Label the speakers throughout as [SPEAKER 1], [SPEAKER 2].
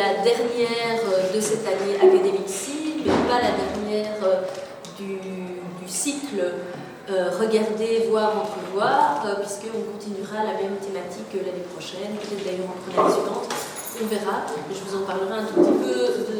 [SPEAKER 1] la dernière de cette année académique-ci, mais pas la dernière du cycle Regarder, voir, entrevoir, puisqu'on continuera la même thématique l'année prochaine, peut-être d'ailleurs entre l'année suivante, on verra. Je vous en parlerai un tout petit peu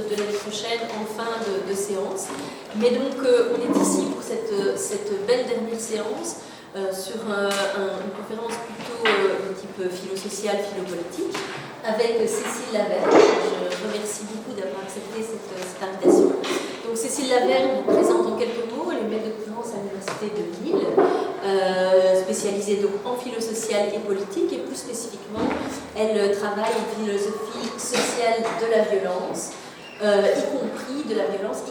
[SPEAKER 1] de l'année prochaine en fin de séance. Mais donc, on est ici pour cette belle dernière séance sur une conférence plutôt de type philo-social, philo-politique, avec Cécile Lavergne. Je remercie beaucoup d'avoir accepté cette invitation. Donc Cécile Lavergne vous présente en quelques mots, elle est maître de conférence à l'Université de Lille, spécialisée donc en philo-sociale et politique, et plus spécifiquement, elle travaille en philosophie sociale de la violence, y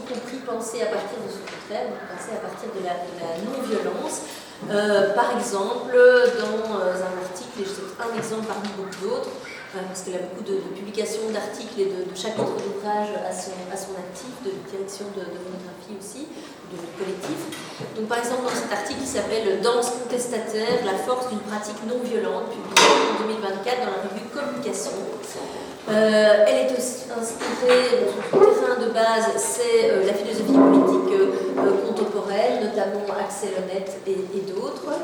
[SPEAKER 1] compris penser à partir de ce contraire, penser à partir de la non-violence. Par exemple, dans un article, et c'est un exemple parmi beaucoup d'autres, parce qu'elle a beaucoup de publications d'articles et de chapitres d'ouvrages à son actif, de direction de monographie aussi, de collectif. Donc par exemple dans cet article qui s'appelle « Danse contestataire, la force d'une pratique non violente », publié en 2024 dans la revue Communication. Elle est aussi inspirée, son terrain de base c'est la philosophie politique contemporaine, notamment Axel Honneth et d'autres,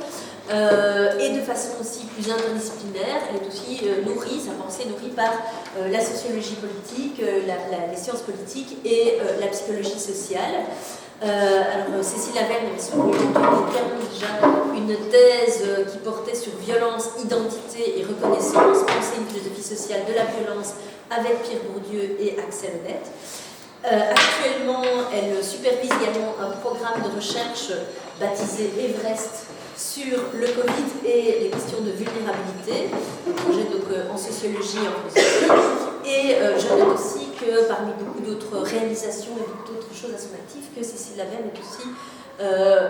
[SPEAKER 1] et de façon aussi plus interdisciplinaire. Elle est aussi nourrie, sa pensée est nourrie par la sociologie politique, les sciences politiques et la psychologie sociale. Alors Cécile Lavergne avait soutenu en 2015 déjà une thèse qui portait sur violence, identité et reconnaissance, penser une philosophie sociale de la violence avec Pierre Bourdieu et Axel Honneth. Actuellement, elle supervise également un programme de recherche baptisé Everest sur le Covid et les questions de vulnérabilité, un projet donc en sociologie et en philosophie. Et je note aussi que parmi beaucoup d'autres réalisations et d'autres choses à son actif, que Cécile Lavergne est aussi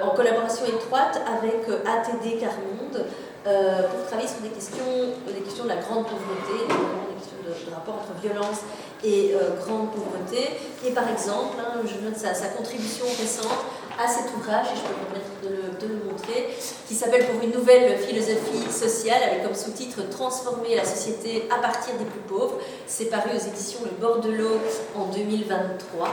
[SPEAKER 1] en collaboration étroite avec ATD Carmonde pour travailler sur des questions de la grande pauvreté, notamment des questions de rapport entre violence et grande pauvreté. Et par exemple, je note sa contribution récente à cet ouvrage, et je peux me permettre de le montrer, qui s'appelle « Pour une nouvelle philosophie sociale », avec comme sous-titre « Transformer la société à partir des plus pauvres ». C'est paru aux éditions Le Bordelot en 2023.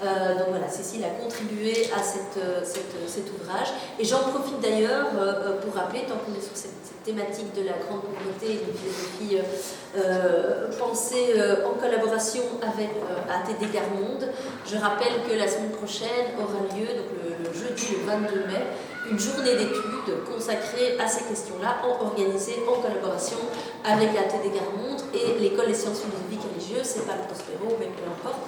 [SPEAKER 1] Donc voilà, Cécile a contribué à cet ouvrage. Et j'en profite d'ailleurs pour rappeler, tant qu'on est sur cette thématique de la grande pauvreté et de philosophie pensée en collaboration avec ATD Carmonde, je rappelle que la semaine prochaine aura lieu, donc le jeudi le 22 mai, une journée d'études consacrée à ces questions-là, organisée en collaboration avec ATD Carmonde et l'École des sciences philosophiques et religieuses. C'est pas le Prospero, mais peu importe.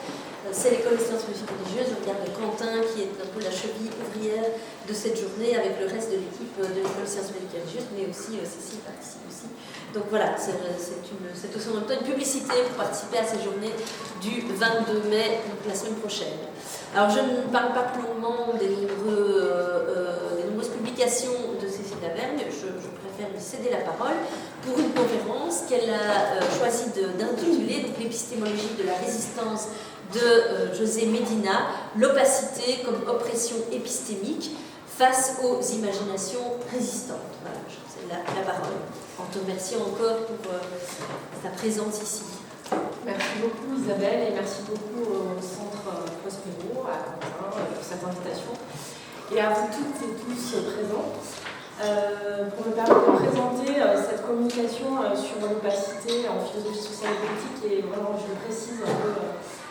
[SPEAKER 1] C'est l'École des sciences philosophiques et religieuses. Je regarde Quentin, qui est un peu la cheville ouvrière de cette journée, avec le reste de l'équipe de l'École des sciences philosophiques et religieuses, mais aussi Cécile participe aussi. Donc voilà, c'est aussi en même temps une publicité pour participer à ces journées du 22 mai, donc la semaine prochaine. Alors je ne parle pas plus longuement des nombreuses publications de Cécile Lavergne, je préfère lui céder la parole pour une conférence qu'elle a choisi d'intituler l'épistémologie de la résistance de José Medina, l'opacité comme oppression épistémique face aux imaginations résistantes. Voilà, je vous cède la parole, en te remerciant encore pour ta présence ici.
[SPEAKER 2] Merci beaucoup Isabelle et merci beaucoup au Centre Prospero, à Quentin pour cette invitation et à vous toutes et tous présents pour me permettre de présenter cette communication sur l'opacité en philosophie sociale et politique et vraiment, je le précise, un peu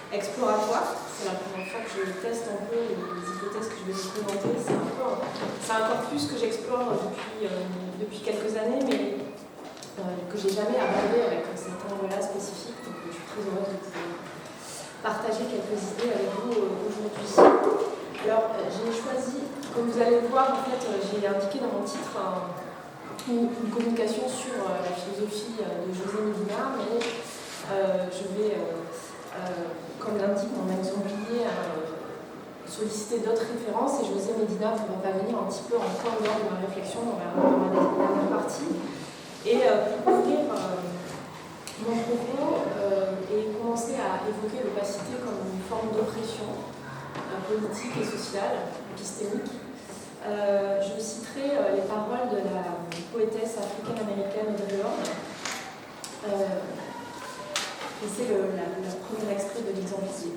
[SPEAKER 2] exploratoire. C'est la première fois que je teste un peu les hypothèses que je vais vous présenter. C'est un corpus que j'explore depuis quelques années mais que je n'ai jamais abordé avec certains volets spécifiques. Donc je suis très heureuse de pouvoir partager quelques idées avec vous aujourd'hui. Alors j'ai choisi, comme vous allez le voir, en fait, j'ai indiqué dans mon titre une communication sur la philosophie de José Medina, mais je vais, comme l'indique mon exemplaire, solliciter d'autres références et José Medina pourra venir un petit peu en point d'ordre de ma réflexion dans ma dernière partie. Et pour ouvrir mon propos et commencer à évoquer l'opacité comme une forme d'oppression politique et sociale, épistémique, je citerai les paroles de la poétesse africaine-américaine Audre Lorde, Et c'est le premier extrait de l'exemple ici.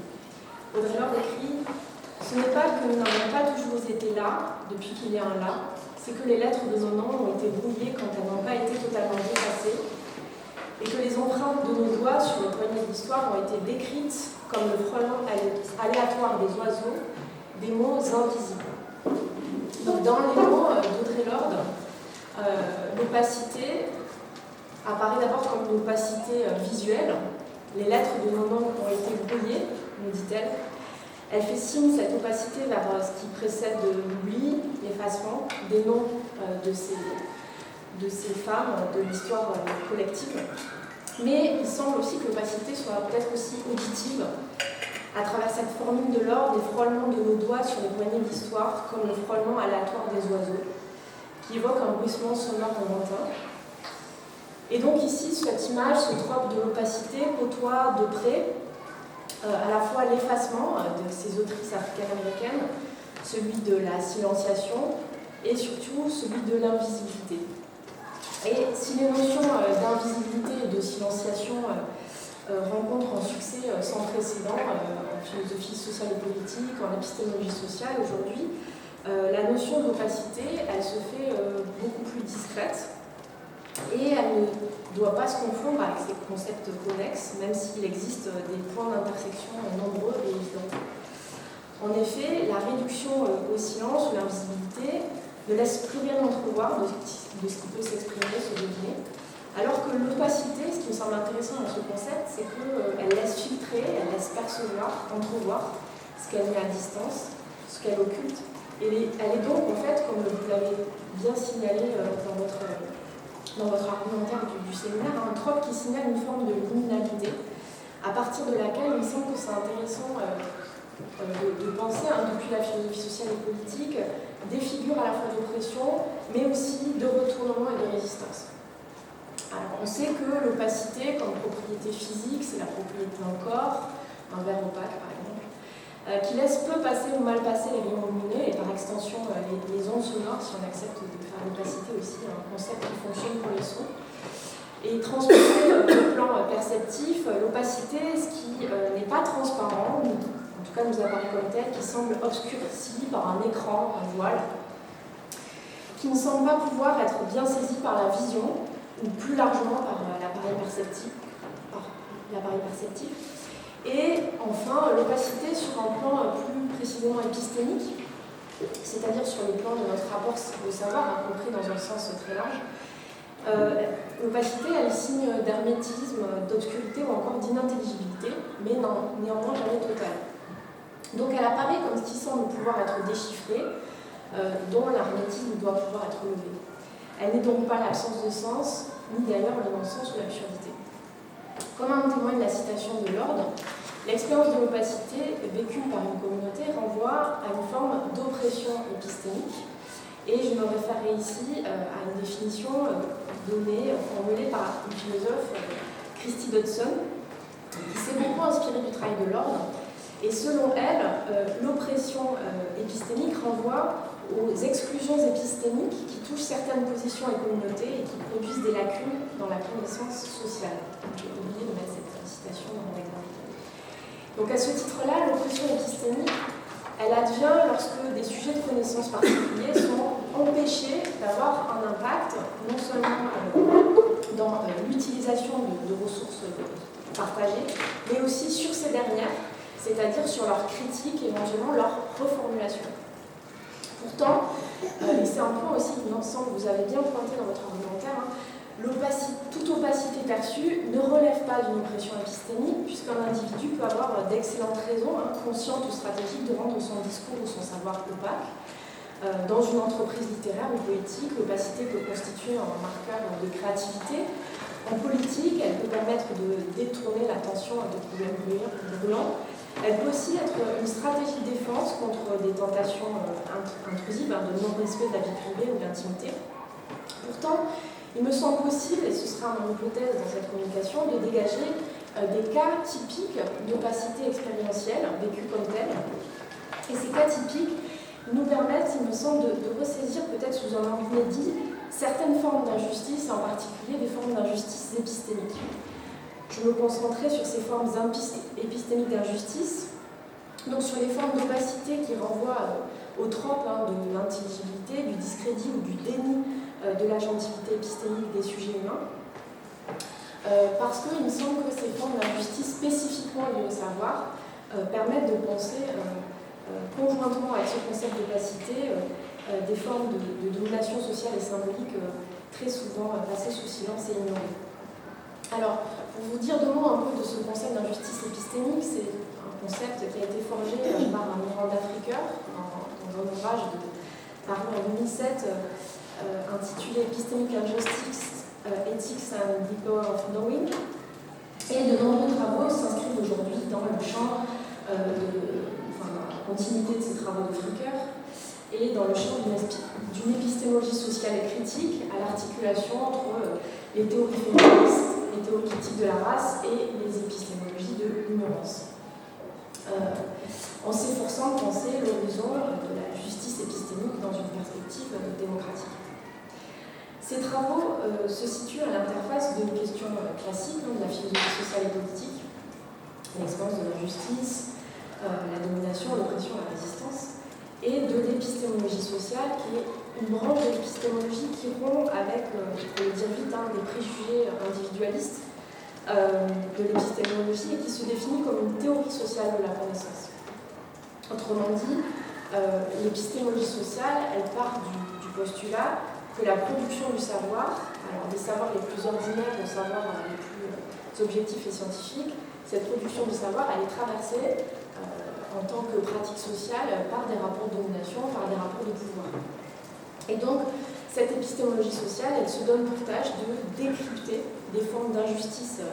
[SPEAKER 2] Audre Lorde écrit « Ce n'est pas que nous n'avons pas toujours été là, depuis qu'il y a un là, c'est que les lettres de nos noms ont été brouillées quand elles n'ont pas été totalement effacées, et que les empreintes de nos doigts sur les poignées d'histoire ont été décrites comme le frôlement aléatoire des oiseaux, des mots invisibles. » Donc dans les mots d'Audre Lorde, l'opacité apparaît d'abord comme une opacité visuelle. Les lettres de nos noms ont été brouillées, nous dit-elle. Elle fait signe, cette opacité, vers ce qui précède l'oubli, l'effacement des noms de ces femmes de l'histoire collective. Mais il semble aussi que l'opacité soit peut-être aussi auditive, à travers cette formule de l'ordre, les frôlements de nos doigts sur les poignées d'histoire, comme le frôlement aléatoire des oiseaux, qui évoque un bruissement sonore lointain. Et donc ici, cette image, ce trope de l'opacité côtoie de près à la fois l'effacement de ces autrices africaines-américaines, celui de la silenciation et surtout celui de l'invisibilité. Et si les notions d'invisibilité et de silenciation rencontrent un succès sans précédent en philosophie sociale et politique, en épistémologie sociale aujourd'hui, la notion d'opacité, elle se fait beaucoup plus discrète et elle ne doit pas se confondre avec ces concepts connexes, même s'il existe des points d'intersection nombreux et évidents. En effet, la réduction au silence ou l'invisibilité ne laisse plus rien entrevoir de ce qui peut s'exprimer, se deviner, alors que l'opacité, ce qui me semble intéressant dans ce concept, c'est qu'elle laisse filtrer, elle laisse percevoir, entrevoir ce qu'elle met à distance, ce qu'elle occulte. Et elle est donc, en fait, comme vous l'avez bien signalé dans votre argumentaire du séminaire, un trope qui signale une forme de liminalité, à partir de laquelle il me semble que c'est intéressant de penser, depuis la philosophie sociale et politique, des figures à la fois d'oppression, mais aussi de retournement et de résistance. Alors, on sait que l'opacité, comme propriété physique, c'est la propriété d'un corps, un verre opaque par exemple, qui laisse peu passer ou mal passer les rayons lumineux et par extension les ondes sonores, si on accepte de faire l'opacité aussi, un concept qui fonctionne pour les sons. Et transposer le plan perceptif, l'opacité, ce qui n'est pas transparent, en tout cas nous apparaît comme tel, qui semble obscurci par un écran, un voile, qui ne semble pas pouvoir être bien saisi par la vision, ou plus largement par l'appareil perceptif. Et enfin, l'opacité sur un plan plus précisément épistémique, c'est-à-dire sur le plan de notre rapport au savoir, compris dans un sens très large. L'opacité, elle est signe d'hermétisme, d'obscurité ou encore d'inintelligibilité, mais néanmoins jamais totale. Donc elle apparaît comme ce qui semble pouvoir être déchiffré, dont l'hermétisme doit pouvoir être levé. Elle n'est donc pas l'absence de sens, ni d'ailleurs le non-sens ou l'absurdité. Comme en témoigne la citation de Lorde, l'expérience de l'opacité vécue par une communauté renvoie à une forme d'oppression épistémique. Et je me référerai ici à une définition formulée par une philosophe, Christy Dodson, qui s'est beaucoup inspirée du travail de Lorde. Et selon elle, l'oppression épistémique renvoie aux exclusions épistémiques qui touchent certaines positions et communautés et qui produisent des lacunes dans la connaissance sociale. J'ai oublié de mettre cette citation dans mon exemple. Donc à ce titre-là, l'oppression épistémique, elle advient lorsque des sujets de connaissance particuliers sont empêchés d'avoir un impact non seulement dans l'utilisation de ressources partagées, mais aussi sur ces dernières, c'est-à-dire sur leur critique et éventuellement leur reformulation. Pourtant, et c'est un point aussi, il me semble, que vous avez bien pointé dans votre argumentaire, toute opacité perçue ne relève pas d'une oppression épistémique, puisqu'un individu peut avoir d'excellentes raisons, conscientes ou stratégiques, de rendre son discours ou son savoir opaque. Dans une entreprise littéraire ou poétique, l'opacité peut constituer un marqueur de créativité. En politique, elle peut permettre de détourner l'attention de problèmes brûlants. Elle peut aussi être une stratégie de défense contre des tentations intrusives, de non-respect de la vie privée ou de l'intimité. Pourtant, il me semble possible, et ce sera mon hypothèse dans cette communication, de dégager des cas typiques d'opacité expérientielle, vécue comme telle. Et ces cas typiques nous permettent, il me semble, de ressaisir peut-être sous un angle inédit certaines formes d'injustice, en particulier des formes d'injustice épistémiques. je me concentrerai sur ces formes épistémiques d'injustice, donc sur les formes d'opacité qui renvoient aux tropes de l'intelligibilité, du discrédit ou du déni de l'agentivité épistémique des sujets humains. Parce qu'il me semble que ces formes d'injustice spécifiquement liées au savoir permettent de penser conjointement avec ce concept d'opacité des formes de domination sociale et symbolique très souvent passées sous silence et ignorées. Alors, pour vous dire deux mots un peu de ce concept d'injustice épistémique, c'est un concept qui a été forgé par Miranda Fricker dans un ouvrage paru en 2007 intitulé Epistemic Injustice, Ethics and the Power of Knowing. Et de nombreux travaux s'inscrivent aujourd'hui dans le champ la continuité de ces travaux de Fricker et dans le champ d'une épistémologie sociale et critique à l'articulation entre les théories féministes, les théories critiques de la race et les épistémologies de l'ignorance. En s'efforçant de penser l'horizon de la justice épistémique dans une perspective démocratique. Ces travaux se situent à l'interface de questions classiques de la philosophie sociale et politique, l'expérience de l'injustice, la domination, l'oppression, la résistance, et de l'épistémologie sociale, qui est une branche de l'épistémologie qui rompt avec, pour le dire vite, des préjugés individualistes de l'épistémologie et qui se définit comme une théorie sociale de la connaissance. Autrement dit, l'épistémologie sociale, elle part du postulat que la production du savoir, alors des savoirs les plus ordinaires aux savoirs les plus objectifs et scientifiques, cette production du savoir, elle est traversée en tant que pratique sociale par des rapports de domination, par des rapports de pouvoir. Et donc, cette épistémologie sociale, elle se donne pour tâche de décrypter des formes d'injustice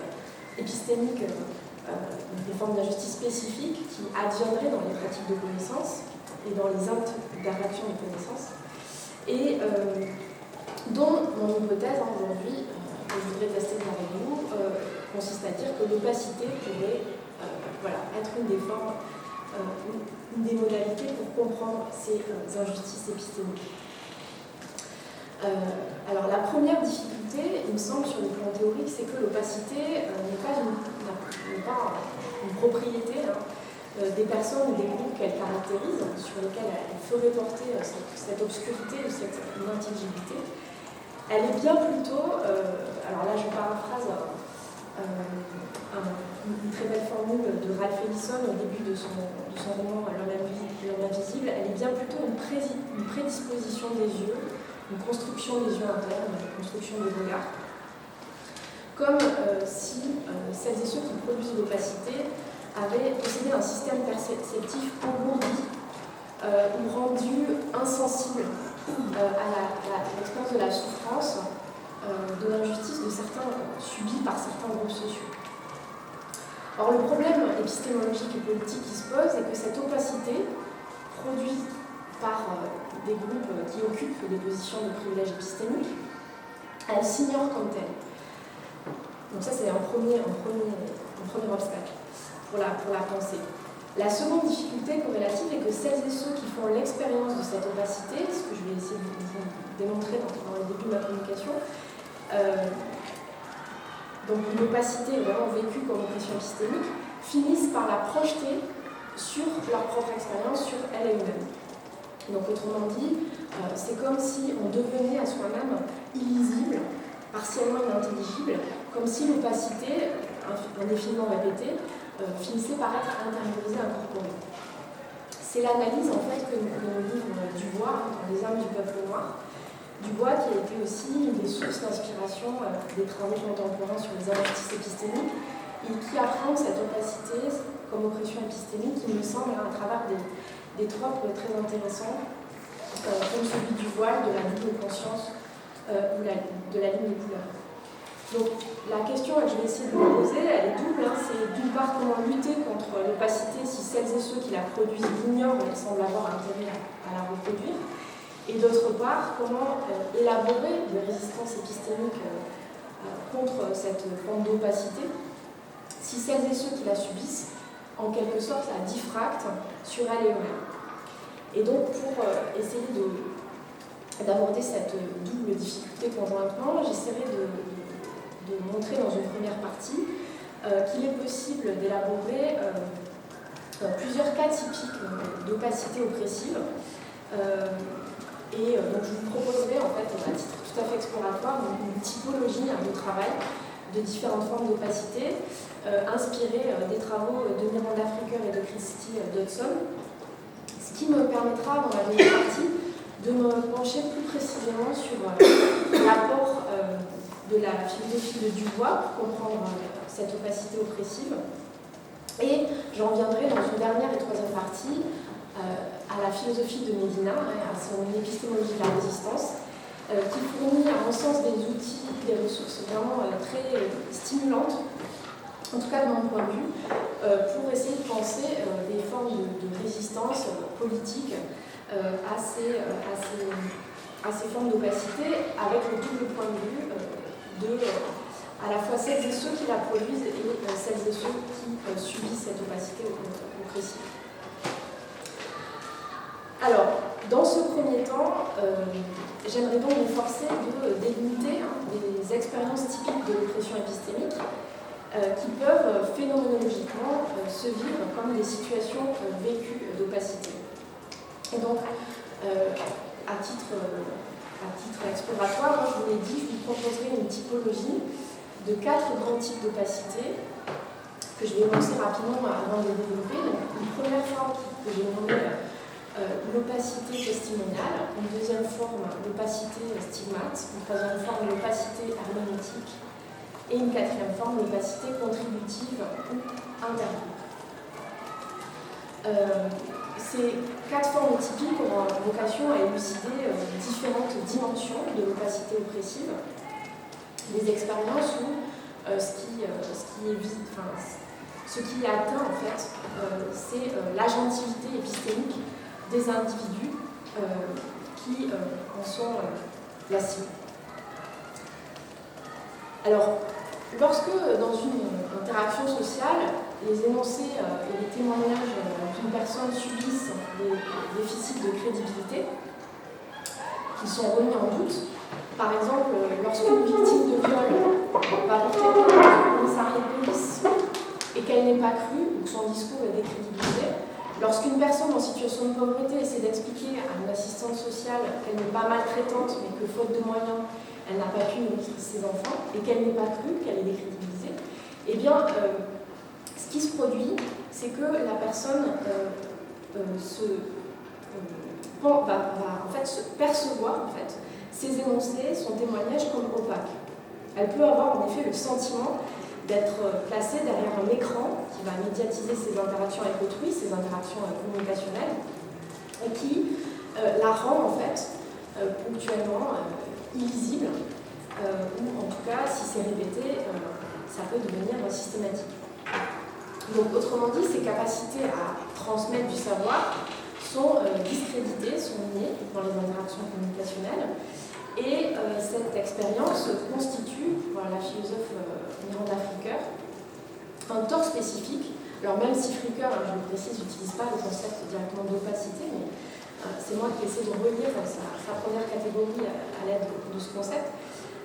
[SPEAKER 2] épistémique, des formes d'injustice spécifiques qui adviendraient dans les pratiques de connaissance et dans les actes d'interaction de connaissance, et dont mon hypothèse aujourd'hui, que je voudrais tester avec vous, consiste à dire que l'opacité pourrait être une des formes, une des modalités pour comprendre ces injustices épistémiques. Alors la première difficulté, il me semble, sur le plan théorique, c'est que l'opacité n'est pas une propriété des personnes ou des groupes qu'elle caractérise, sur lesquels elle ferait porter cette obscurité ou cette inintelligibilité. Elle est bien plutôt, alors là je paraphrase une très belle formule de Ralph Ellison au début de son roman L'homme invisible, elle est bien plutôt une prédisposition des yeux, une construction des yeux internes, une construction des regards. Comme si celles et ceux qui produisent l'opacité avaient possédé un système perceptif engourdi ou rendu insensible à l'expérience de la souffrance, de l'injustice subie par certains groupes sociaux. Or, le problème épistémologique et politique qui se pose est que cette opacité, produite par des groupes qui occupent des positions de privilège épistémique, elle s'ignore comme telle. Donc ça, c'est un premier obstacle pour la pensée. La seconde difficulté corrélative est que celles et ceux qui font l'expérience de cette opacité, ce que je vais essayer de vous démontrer dans le début de ma communication, donc une opacité vraiment vécue comme oppression épistémique, finissent par la projeter sur leur propre expérience, sur elle-même. Donc autrement dit, c'est comme si on devenait à soi-même illisible, partiellement inintelligible, comme si l'opacité, indéfiniment répétée, finissait par être intériorisée, incorporée. C'est l'analyse en fait que nous livre Dubois dans Les âmes du peuple noir. Dubois qui a été aussi une des sources d'inspiration des travaux contemporains sur les injustices épistémiques et qui appréhende cette opacité comme oppression épistémique qui me semble à travers des tropes très intéressants comme celui du voile, de la double conscience ou de la ligne de couleur. Donc la question que je vais essayer de vous poser, elle est double. C'est d'une part comment lutter contre l'opacité si celles et ceux qui la produisent l'ignorent et semblent avoir intérêt à la reproduire. Et d'autre part, comment élaborer des résistances épistémiques contre cette forme d'opacité si celles et ceux qui la subissent, en quelque sorte, la diffractent sur elle et eux-mêmes. Et donc pour essayer d'aborder cette double difficulté conjointement, j'essaierai de montrer dans une première partie qu'il est possible d'élaborer plusieurs cas typiques d'opacité oppressive. Donc je vous proposerai en fait, à titre tout à fait exploratoire, une typologie de travail de différentes formes d'opacité, inspirée des travaux de Miranda Fricker et de Christy Dodson, ce qui me permettra dans la deuxième partie de me pencher plus précisément sur l'apport de la philosophie de Dubois pour comprendre cette opacité oppressive. Et j'en viendrai dans une dernière et troisième partie à la philosophie de Medina, à son épistémologie de la résistance, qui fournit, à mon sens, des outils, des ressources vraiment très stimulantes, en tout cas de mon point de vue, pour essayer de penser des formes de résistance politique à ces formes d'opacité, avec le double point de vue à la fois celles et ceux qui la produisent et celles et ceux qui subissent cette opacité oppressive. Alors, dans ce premier temps, j'aimerais donc m'efforcer de délimiter des expériences typiques de l'oppression épistémique qui peuvent phénoménologiquement se vivre comme des situations vécues d'opacité. Et donc, à titre exploratoire, je vous l'ai dit, je vous proposerai une typologie de 4 grands types d'opacité que je vais énoncer rapidement avant de les développer. Donc, une première forme que j'ai nommée l'opacité testimoniale, une deuxième forme l'opacité stigmate, une troisième forme l'opacité herméneutique et une quatrième forme l'opacité contributive ou interdite. Ces 4 formes typiques ont vocation à élucider différentes dimensions de l'opacité oppressive, des expériences où ce qui est atteint en fait, c'est l'agentivité épistémique des individus qui en sont la cible. Alors, lorsque dans une interaction sociale, les énoncés et les témoignages d'une personne subissent des déficits de crédibilité qui sont remis en doute, par exemple, lorsqu'une victime de viol va porter plainte au commissariat de police et qu'elle n'est pas crue ou que son discours est décrédibilisé, lorsqu'une personne en situation de pauvreté essaie d'expliquer à une assistante sociale qu'elle n'est pas maltraitante mais que faute de moyens, elle n'a pas pu nourrir ses enfants et qu'elle n'est pas crue, qu'elle est décrédibilisée, eh bien, ce qui se produit, c'est que la personne va se percevoir en fait, ses énoncés, son témoignage comme opaque. Elle peut avoir en effet le sentiment d'être placée derrière un écran qui va médiatiser ses interactions avec autrui, ses interactions communicationnelles, et qui la rend en fait ponctuellement illisible, ou en tout cas, si c'est répété, ça peut devenir systématique. Donc, autrement dit, ces capacités à transmettre du savoir sont discréditées, sont niées dans les interactions communicationnelles. Et cette expérience constitue, pour la philosophe Miranda Fricker, un tort spécifique. Alors même si Fricker, je le précise, n'utilise pas le concept directement d'opacité, mais c'est moi qui essaie de relire sa première catégorie à l'aide de ce concept.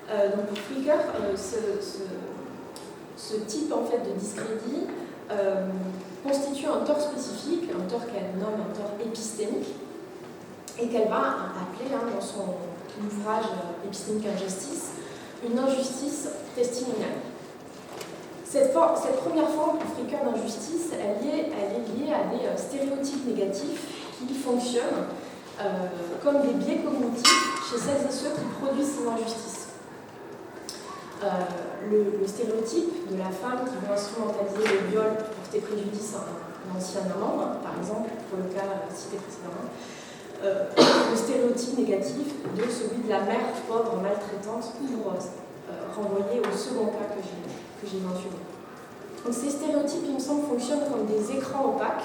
[SPEAKER 2] Donc pour Fricker, ce type en fait, de discrédit constitue un tort spécifique, un tort qu'elle nomme un tort épistémique, et qu'elle va appeler dans son ouvrage Epistemic Injustice, une injustice testimoniale. Cette première forme pour Fricker d'injustice, elle est liée à des stéréotypes négatifs qui fonctionnent comme des biais cognitifs chez celles et ceux qui produisent ces injustices. Le stéréotype de la femme qui veut instrumentaliser le viol pour porter préjudice à un ancien amant, par exemple, pour le cas cité précédemment, le stéréotype négatif de celui de la mère pauvre maltraitante pour renvoyer au second cas que j'ai mentionné. Donc ces stéréotypes, il me semble, fonctionnent comme des écrans opaques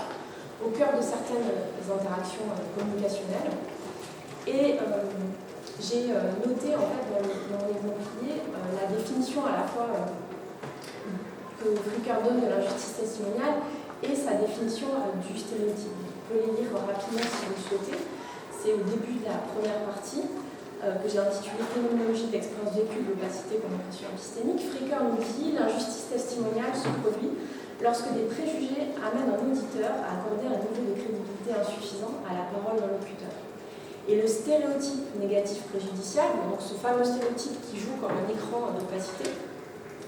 [SPEAKER 2] au cœur de certaines interactions communicationnelles. Et j'ai noté en fait dans les mots-clés la définition à la fois que Fricker donne de l'injustice testimoniale et sa définition du stéréotype. Vous pouvez les lire rapidement si vous le souhaitez. C'est au début de la première partie. que j'ai intitulé Phénoménologie de l'expérience vécue de l'opacité comme impression épistémique, Fricker nous dit l'injustice testimoniale se produit lorsque des préjugés amènent un auditeur à accorder un niveau de crédibilité insuffisant à la parole d'un locuteur. Et le stéréotype négatif préjudiciable, donc ce fameux stéréotype qui joue comme un écran d'opacité,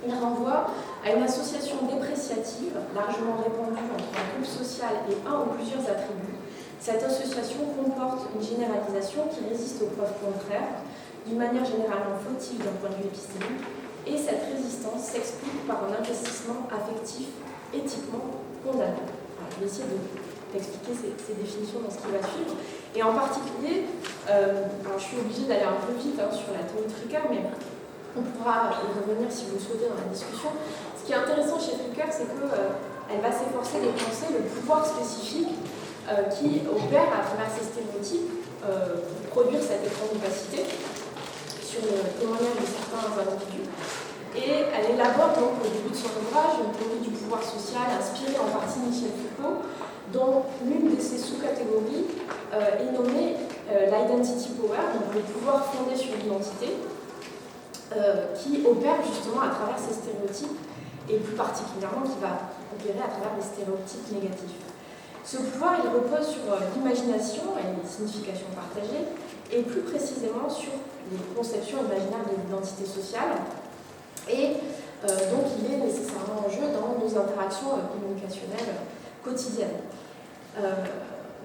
[SPEAKER 2] il renvoie à une association dépréciative largement répandue entre un groupe social et un ou plusieurs attributs. Cette association comporte une généralisation qui résiste aux preuves contraires, d'une manière généralement fautive d'un point de vue épistémique, et cette résistance s'explique par un investissement affectif éthiquement condamnable. Alors, je vais essayer d'expliquer ces définitions dans ce qui va suivre. Et en particulier, alors je suis obligée d'aller un peu vite sur la théorie de Fricker, mais on pourra y revenir si vous le souhaitez dans la discussion. Ce qui est intéressant chez Fricker, c'est qu'elle va s'efforcer de penser le pouvoir spécifique qui opère à travers ces stéréotypes pour produire cette écran d'opacité sur le témoignage de certains individus. Et elle élabore donc au début de son ouvrage une théorie du pouvoir social inspirée en partie de Michel Foucault, dont l'une de ses sous-catégories est nommée l'identity power, donc le pouvoir fondé sur l'identité, qui opère justement à travers ces stéréotypes, et plus particulièrement qui va opérer à travers les stéréotypes négatifs. Ce pouvoir, il repose sur l'imagination et les significations partagées, et plus précisément sur les conceptions imaginaires de l'identité sociale. Et donc, il est nécessairement en jeu dans nos interactions communicationnelles quotidiennes.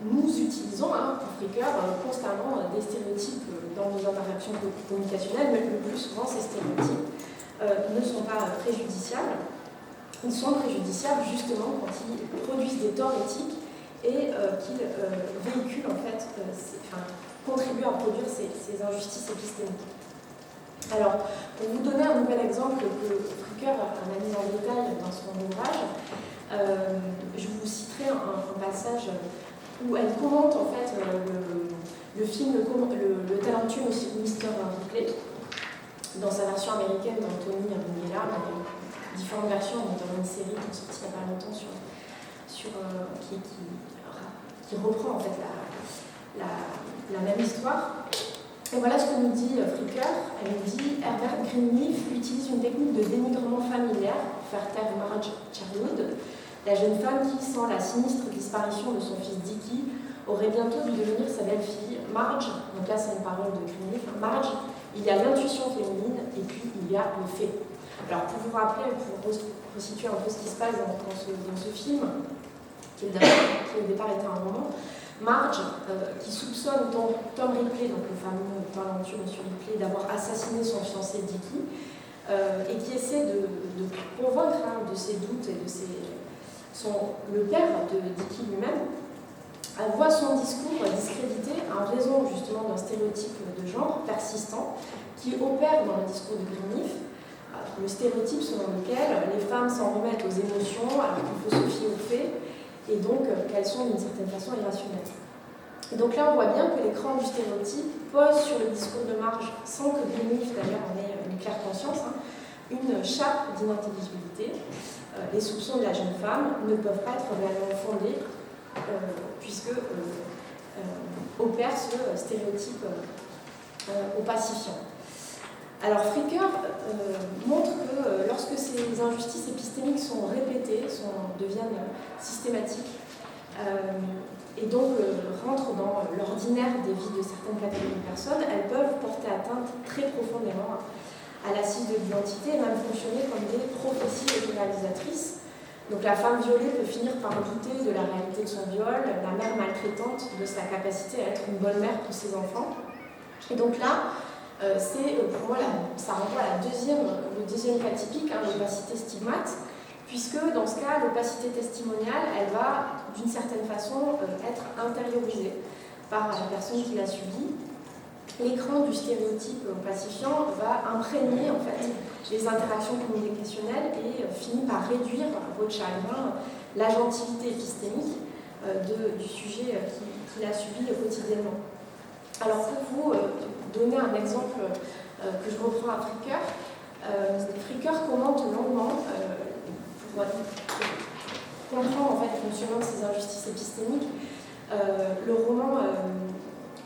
[SPEAKER 2] Nous utilisons, pour Fricker, constamment des stéréotypes dans nos interactions communicationnelles, mais le plus souvent, ces stéréotypes ne sont pas préjudiciables. Ils sont préjudiciables justement quand ils produisent des torts éthiques et qu'ils véhiculent, en fait, contribuent à produire ces injustices épistémiques. Alors, pour vous donner un nouvel exemple que Fricker analyse en détail dans son ouvrage, je vous citerai un passage où elle commente en fait le film Le talentueux Mr. Ripley, dans sa version américaine d'Anthony Minghella. Il y a différentes versions, notamment une série qui est sortie il n'y a pas longtemps qui reprend en fait la même histoire. Et voilà ce que nous dit Fricker. Elle nous dit Herbert Greenleaf utilise une technique de dénigrement familière pour faire taire Marge Cherwood, la jeune femme qui, sans la sinistre disparition de son fils Dickie, aurait bientôt dû devenir sa belle-fille. Marge, donc là c'est une parole de Greenleaf, Marge, il y a l'intuition féminine et puis il y a le fait. Alors pour vous rappeler, pour resituer un peu ce qui se passe dans ce film, qui au départ était un roman, Marge, qui soupçonne Tom Ripley, donc le fameux talentueux monsieur Ripley, d'avoir assassiné son fiancé Dickie, et qui essaie de convaincre de ses doutes et de le père de Dickie lui-même, voit son discours discrédité en raison justement d'un stéréotype de genre persistant qui opère dans le discours de Greenleaf, le stéréotype selon lequel les femmes s'en remettent aux émotions alors qu'il faut se fier aux faits, et donc qu'elles sont d'une certaine façon irrationnelles. Et donc là, on voit bien que l'écran du stéréotype pose sur le discours de Marge, sans que Greenleaf d'ailleurs en ait une claire conscience, une chape d'inintelligibilité. Les soupçons de la jeune femme ne peuvent pas être réellement fondés, puisque opère ce stéréotype opacifiant. Alors Fricker montre que lorsque ces injustices épistémiques sont répétées, deviennent systématiques, et donc rentrent dans l'ordinaire des vies de certaines catégories de personnes, elles peuvent porter atteinte très profondément à l'assise de l'identité et même fonctionner comme des prophéties réalisatrices. Donc la femme violée peut finir par douter de la réalité de son viol, la mère maltraitante de sa capacité à être une bonne mère pour ses enfants. Et donc là, pour moi, ça renvoie à le deuxième cas typique, l'opacité stigmate, puisque dans ce cas, l'opacité testimoniale, elle va d'une certaine façon être intériorisée par la personne qui l'a subie. L'écran du stéréotype opacifiant va imprégner en fait les interactions communicationnelles et finit par réduire à votre chagrin l'agentivité épistémique du sujet qu'il a subi quotidiennement. Alors pour vous donner un exemple que je reprends à Fricker, Fricker commente longuement pour comprendre en fait, le fonctionnement de ces injustices épistémiques le roman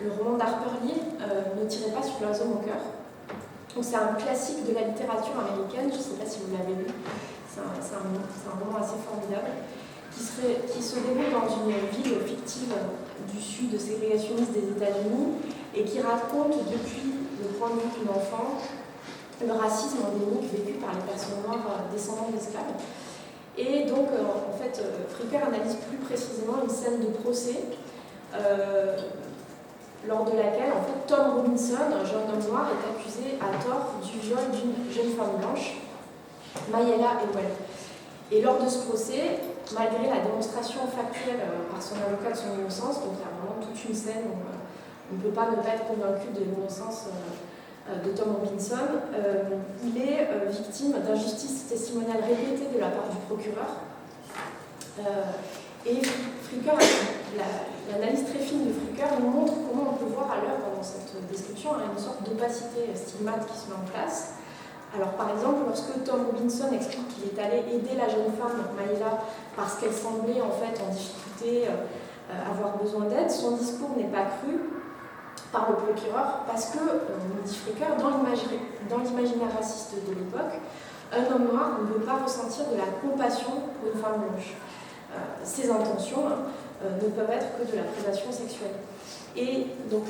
[SPEAKER 2] le roman d'Harper Lee, Ne tirez pas sur leurs hommes au cœur. Donc c'est un classique de la littérature américaine, je ne sais pas si vous l'avez lu, c'est un roman assez formidable, qui se déroule dans une ville fictive du sud ségrégationniste des États-Unis et qui raconte depuis le point de vue d'une enfant le racisme endémique vécu par les personnes noires descendantes d'esclaves. Et donc, en fait, Fricker analyse plus précisément une scène de procès lors de laquelle, en fait, Tom Robinson, un jeune homme noir, est accusé à tort du viol d'une jeune femme blanche, Mayela Ewell. Et lors de ce procès, malgré la démonstration factuelle par son avocat de son innocence, donc il y a vraiment toute une scène où on ne peut pas ne pas être convaincu de l'innocence de Tom Robinson, il est victime d'injustices testimoniales répétées de la part du procureur. Et Fricker, l'analyse très fine de Fricker nous montre comment on peut voir à l'œuvre dans cette description une sorte d'opacité stigmate qui se met en place. Alors par exemple, lorsque Tom Robinson explique qu'il est allé aider la jeune femme, Mayela, parce qu'elle semblait en fait en difficulté, avoir besoin d'aide, son discours n'est pas cru par le procureur parce que, nous dit Fricker, dans l'imaginaire raciste de l'époque, un homme noir ne veut pas ressentir de la compassion pour une femme blanche. Ses intentions ne peuvent être que de la prédation sexuelle. Et donc,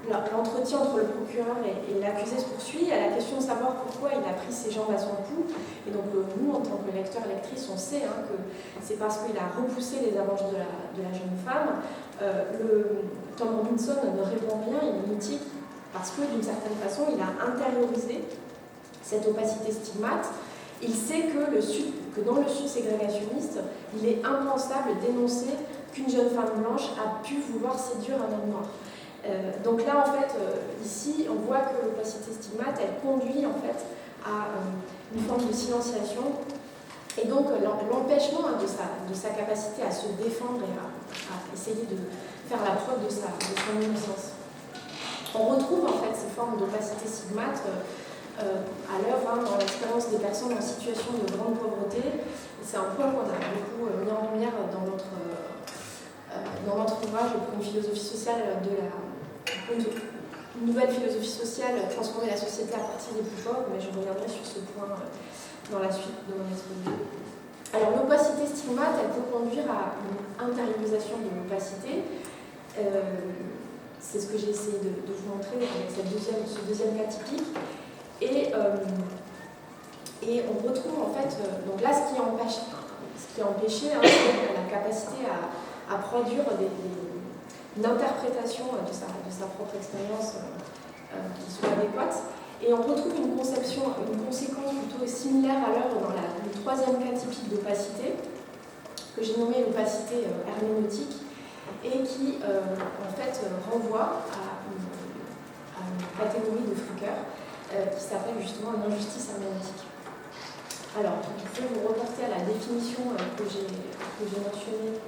[SPEAKER 2] l'entretien entre le procureur et l'accusé se poursuit à la question de savoir pourquoi il a pris ses jambes à son cou. Et donc nous, en tant que lecteurs et lectrices, on sait que c'est parce qu'il a repoussé les avances de la jeune femme. Tom Robinson ne répond rien, il est mutique, parce que d'une certaine façon, il a intériorisé cette opacité stigmate. Il sait que dans le sud ségrégationniste, il est impensable d'énoncer qu'une jeune femme blanche a pu vouloir séduire un homme noir. Donc là, en fait, ici, on voit que l'opacité stigmate, elle conduit en fait à une forme de silenciation et donc l'empêchement de sa capacité à se défendre et à essayer de faire la preuve de son innocence. On retrouve en fait ces formes d'opacité stigmate à l'œuvre dans l'expérience des personnes en situation de grande pauvreté. C'est un point qu'on a beaucoup mis en lumière dans notre ouvrage pour une philosophie sociale une nouvelle philosophie sociale, transformer la société à partir des plus pauvres, mais je reviendrai sur ce point dans la suite de mon exposé. Alors l'opacité stigmate, elle peut conduire à une intériorisation de l'opacité. C'est ce que j'ai essayé de vous montrer avec ce deuxième cas typique. Et on retrouve en fait, donc là ce qui est empêché, c'est la capacité à produire une interprétation de sa propre expérience qui soit adéquate. Et on retrouve une conséquence plutôt similaire à l'œuvre dans le troisième cas typique d'opacité, que j'ai nommé l'opacité herméneutique, et qui en fait renvoie à une catégorie de Fricker qui s'appelle justement l'injustice herméneutique. Alors, je vais vous reporter à la définition que j'ai mentionnée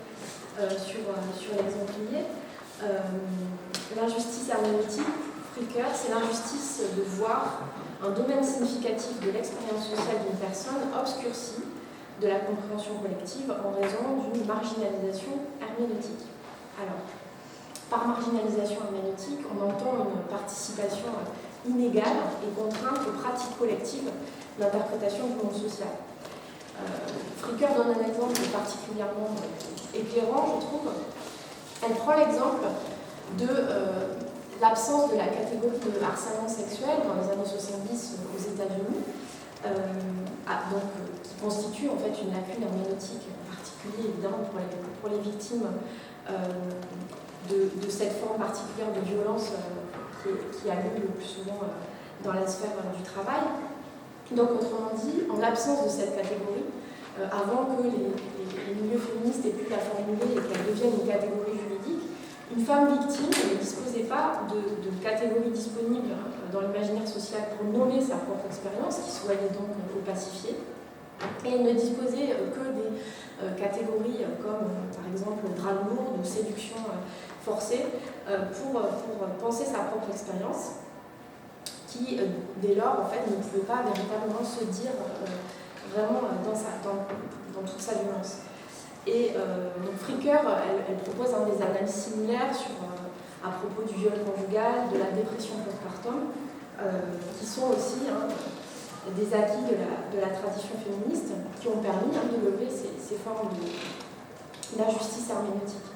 [SPEAKER 2] sur l'exemplier. L'injustice herméneutique, Fricker, c'est l'injustice de voir un domaine significatif de l'expérience sociale d'une personne obscurci de la compréhension collective en raison d'une marginalisation herméneutique. Alors, par marginalisation herméneutique, on entend une participation inégale et contrainte aux pratiques collectives d'interprétation du monde social. Fricker donne un exemple particulièrement éclairant, je trouve. Elle prend l'exemple de l'absence de la catégorie de harcèlement sexuel dans les années 70 aux États-Unis, qui constitue en fait une lacune herméneutique, en particulier évidemment pour les victimes de cette forme particulière de violence qui a lieu le plus souvent dans la sphère du travail. Donc autrement dit, en l'absence de cette catégorie, avant que les milieux féministes aient pu la formuler et qu'elle devienne une catégorie juridique, une femme victime ne disposait pas de catégorie disponible dans l'imaginaire social pour nommer sa propre expérience, qui soit donc opacifiée, et elle ne disposait que des catégories comme par exemple drague lourde ou séduction forcée pour penser sa propre expérience, qui dès lors en fait ne pouvait pas véritablement se dire vraiment dans toute sa violence. Et donc Fricker, elle propose des analyses similaires à propos du viol conjugal, de la dépression postpartum, qui sont aussi des acquis de la tradition féministe qui ont permis de lever ces formes d'injustice herméneutique.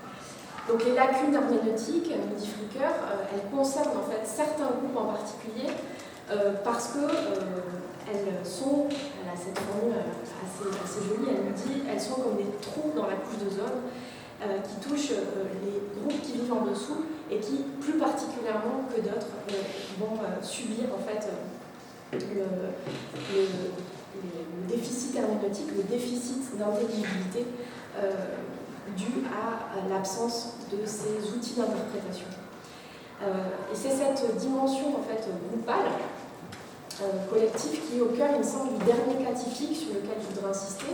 [SPEAKER 2] Donc les lacunes herméneutiques, nous dit Fricker, elles concernent en fait certains groupes en particulier parce que elles a cette formule assez jolie, elle nous dit elles sont comme des trous dans la couche d'ozone qui touchent les groupes qui vivent en dessous et qui, plus particulièrement que d'autres, vont subir en fait le déficit herméneutique, le déficit d'intelligibilité dû à l'absence de ces outils d'interprétation. Et c'est cette dimension en fait groupale, collective, qui est au cœur, il me semble, du dernier cas typique sur lequel je voudrais insister,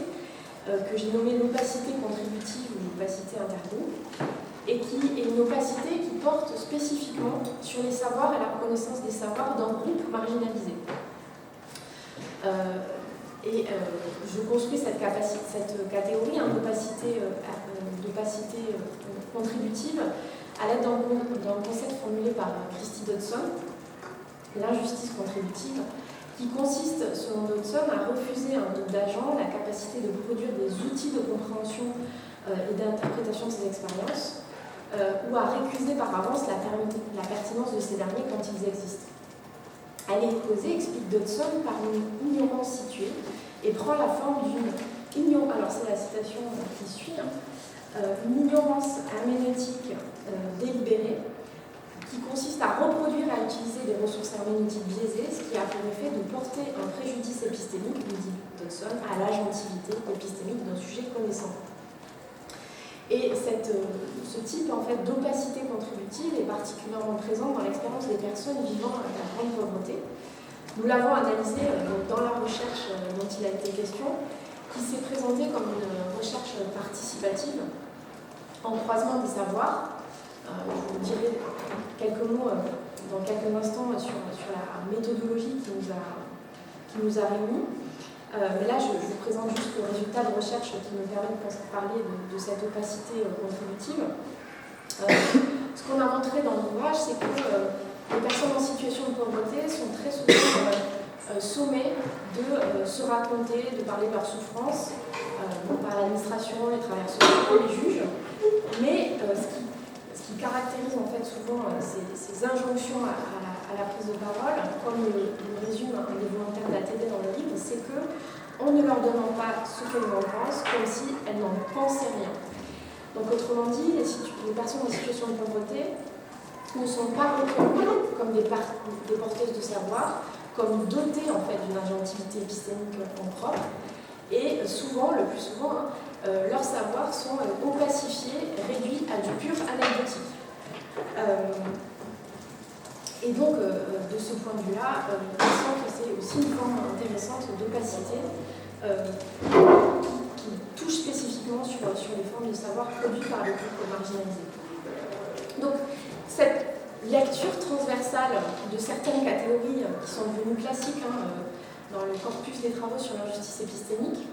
[SPEAKER 2] que j'ai nommé l'opacité contributive ou l'opacité intergroupe, et qui est une opacité qui porte spécifiquement sur les savoirs et la reconnaissance des savoirs d'un groupe marginalisé. Je construis cette catégorie d'opacité contributive à l'aide d'un concept formulé par Christy Dodson, l'injustice contributive, qui consiste, selon Dodson, à refuser à un groupe d'agents la capacité de produire des outils de compréhension et d'interprétation de ces expériences, ou à récuser par avance la pertinence de ces derniers quand ils existent. Elle est causée, explique Dodson, par une ignorance située et prend la forme d'une ignorance, alors c'est la citation qui suit, une ignorance herméneutique délibérée qui consiste à reproduire et à utiliser des ressources herméneutiques biaisées, ce qui a pour effet de porter un préjudice épistémique, nous dit Dodson, à l'agentivité épistémique d'un sujet connaissant. Et ce type en fait, d'opacité contributive est particulièrement présent dans l'expérience des personnes vivant avec la grande pauvreté. Nous l'avons analysé dans la recherche dont il a été question, qui s'est présentée comme une recherche participative en croisement des savoirs. Je vous dirai quelques mots dans quelques instants sur la méthodologie qui nous a réunis. Mais là, je vous présente juste le résultat de recherche qui me permet de parler de cette opacité contributive. Ce qu'on a montré dans l'ouvrage, c'est que les personnes en situation de pauvreté sont très souvent sommées de se raconter, de parler de leurs souffrances par l'administration, les travailleurs sociaux, les juges. Mais ce qui caractérise en fait souvent ces injonctions à la prise de parole, comme le résume un des volontaires de la TD dans le livre, c'est qu'on ne leur demande pas ce qu'elles en pensent, comme si elles n'en pensaient rien. Donc autrement dit, les personnes en situation de pauvreté ne sont pas reconnues comme des porteuses de savoir, comme dotées en fait d'une agentivité épistémique en propre, et souvent, le plus souvent, leurs savoirs sont opacifiés, réduits à du pur anecdotique. Et donc, de ce point de vue-là, je sens que c'est aussi une forme intéressante d'opacité qui touche spécifiquement sur les formes de savoir produits par les groupes marginalisés. Donc, cette lecture transversale de certaines catégories qui sont devenues classiques dans le corpus des travaux sur l'injustice épistémique,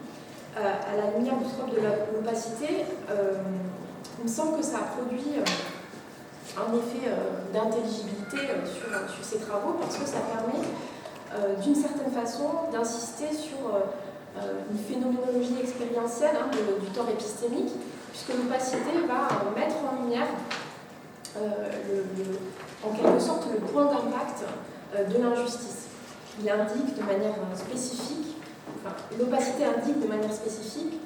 [SPEAKER 2] à la lumière du trope de l'opacité, il me semble que ça a produit un effet d'intelligibilité sur ces travaux parce que ça permet d'une certaine façon d'insister sur une phénoménologie expérientielle du temps épistémique, puisque l'opacité va mettre en lumière en quelque sorte le point d'impact de l'injustice. Il indique de manière spécifique, l'opacité indique de manière spécifique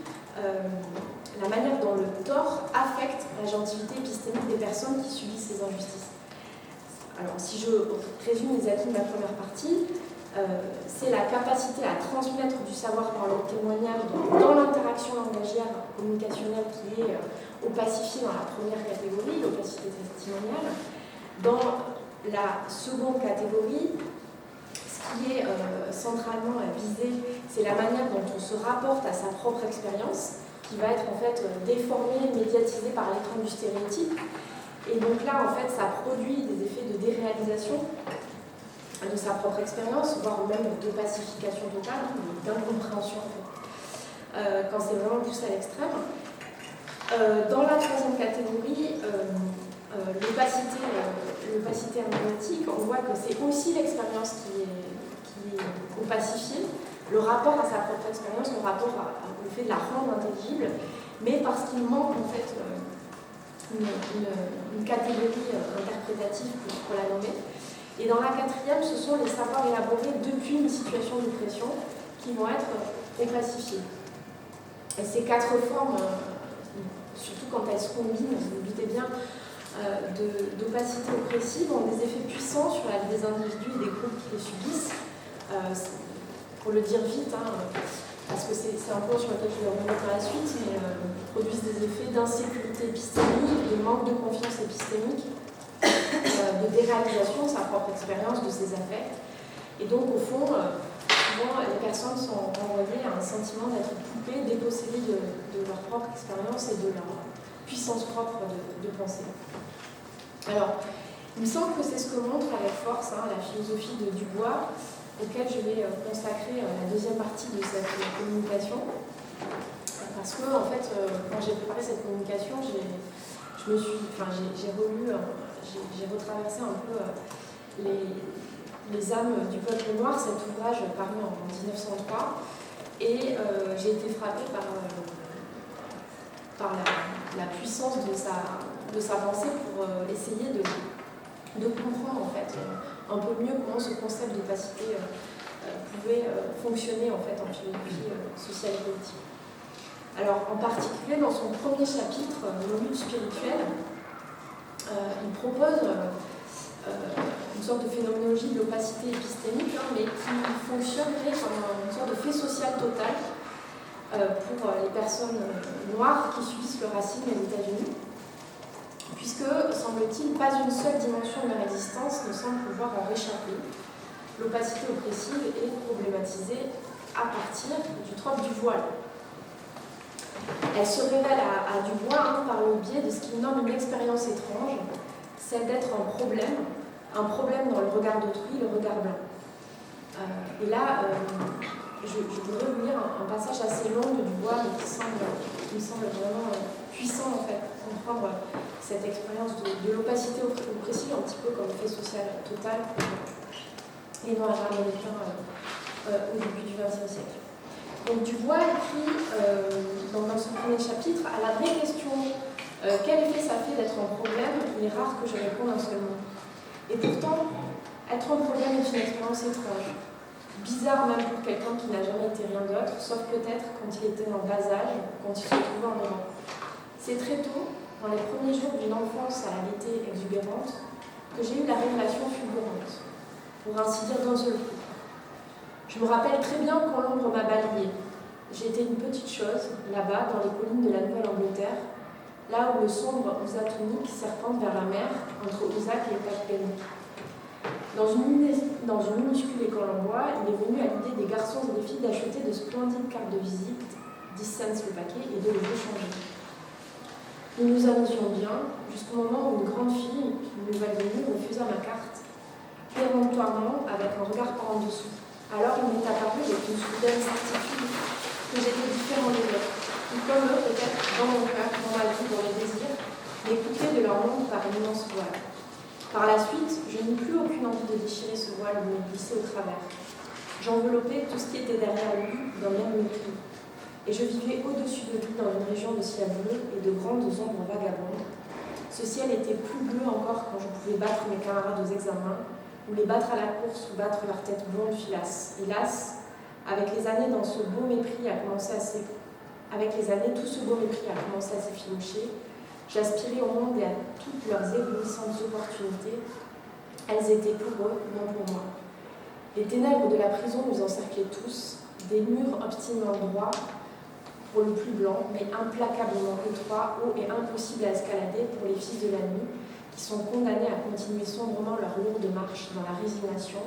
[SPEAKER 2] la manière dont le tort affecte l'agentivité épistémique des personnes qui subissent ces injustices. Alors, si je résume les acquis de ma première partie, c'est la capacité à transmettre du savoir par le témoignage dans l'interaction langagière communicationnelle qui est opacifiée dans la première catégorie, l'opacité testimoniale. Dans la seconde catégorie, ce qui est centralement visé, c'est la manière dont on se rapporte à sa propre expérience, qui va être en fait déformée, médiatisée par l'écran du stéréotype. Et donc là, en fait, ça produit des effets de déréalisation de sa propre expérience, voire même d'opacification totale, d'incompréhension en fait, quand c'est vraiment poussé à l'extrême. Dans la troisième catégorie, l'opacité herméneutique, on voit que c'est aussi l'expérience qui est opacifiée, le rapport à sa propre expérience, le rapport au fait de la rendre intelligible, mais parce qu'il manque en fait une catégorie interprétative pour la nommer. Et dans la quatrième, ce sont les savoirs élaborés depuis une situation de pression qui vont être opacifiés. Et ces quatre formes, surtout quand elles se combinent, vous vous doutez bien, d'opacité oppressive, ont des effets puissants sur la vie des individus et des groupes qui les subissent. Pour le dire vite, parce que c'est un point sur lequel je vais revenir par la suite, mais produisent des effets d'insécurité épistémique, de manque de confiance épistémique, de déréalisation de sa propre expérience, de ses affects. Et donc, au fond, souvent, les personnes sont renvoyées à un sentiment d'être coupées, dépossédées de leur propre expérience et de leur puissance propre de pensée. Alors, il me semble que c'est ce que montre avec force la philosophie de Dubois, auquel je vais consacrer la deuxième partie de cette communication. Parce que, en fait, quand j'ai préparé cette communication, j'ai retraversé un peu les âmes du peuple noir, cet ouvrage paru en 1903, et j'ai été frappée par la puissance de sa pensée pour essayer de comprendre en fait un peu mieux comment ce concept d'opacité pouvait fonctionner en fait en philosophie sociale et politique. Alors en particulier dans son premier chapitre, Le lutte spirituelle, il propose une sorte de phénoménologie de l'opacité épistémique, mais qui fonctionnerait comme une sorte de fait social total pour les personnes noires qui subissent le racisme aux États-Unis, puisque, semble-t-il, pas une seule dimension de leur existence ne semble pouvoir en réchapper. L'opacité oppressive est problématisée à partir du trope du voile. Elle se révèle à Dubois par le biais de ce qu'il nomme une expérience étrange, celle d'être un problème dans le regard d'autrui, le regard blanc. Et là, je voudrais vous lire un passage assez long de Dubois, mais qui me semble vraiment puissant en fait, pour comprendre cette expérience de l'opacité oppressive, un petit peu comme fait social total pour les Noirs américains au début du XXe siècle. Donc Dubois écrit dans son premier chapitre, à la vraie question quel effet ça fait d'être un problème, il est rare que je réponde un seul mot. Et pourtant, être un problème est une expérience étrange. Bizarre même pour quelqu'un qui n'a jamais été rien d'autre, sauf peut-être quand il était en bas âge, quand il se trouvait en Europe. C'est très tôt, dans les premiers jours d'une enfance à la gaieté exubérante, que j'ai eu la révélation fulgurante, pour ainsi dire d'un seul coup. Je me rappelle très bien quand l'ombre m'a balayée. J'étais une petite chose, là-bas, dans les collines de la Nouvelle-Angleterre, là où le sombre Housatonic serpente vers la mer, entre Housac et Pacpénic. Dans une minuscule école en bois, il est venu à l'idée des garçons et des filles d'acheter de splendides cartes de visite, 10 cents le paquet, et de les échanger. Nous nous amusions bien, jusqu'au moment où une grande fille, une nouvelle venue, refusa ma carte, péremptoirement, avec un regard par en dessous. Alors il m'est apparu avec une soudaine certitude que j'étais différent des autres, qui comme eux peut-être, dans mon cœur, dans ma vie, dans les désirs, m'écoutaient de leur monde par une immense voile. Par la suite, je n'eus plus aucune envie de déchirer ce voile ou de me glisser au travers. J'enveloppais tout ce qui était derrière lui d'un même mépris. Et je vivais au-dessus de lui dans une région de ciel bleu et de grandes ombres vagabondes. Ce ciel était plus bleu encore quand je pouvais battre mes camarades aux examens, ou les battre à la course ou battre leur tête blonde filasse. Hélas, avec les années, tout ce beau mépris a commencé à s'effilocher. J'aspirais au monde et à toutes leurs éblouissantes opportunités. Elles étaient pour eux, non pour moi. Les ténèbres de la prison nous encerclaient tous, des murs obstinément droits, pour le plus blanc, mais implacablement étroits, hauts et impossibles à escalader pour les fils de la nuit, qui sont condamnés à continuer sombrement leur lourde marche dans la résignation,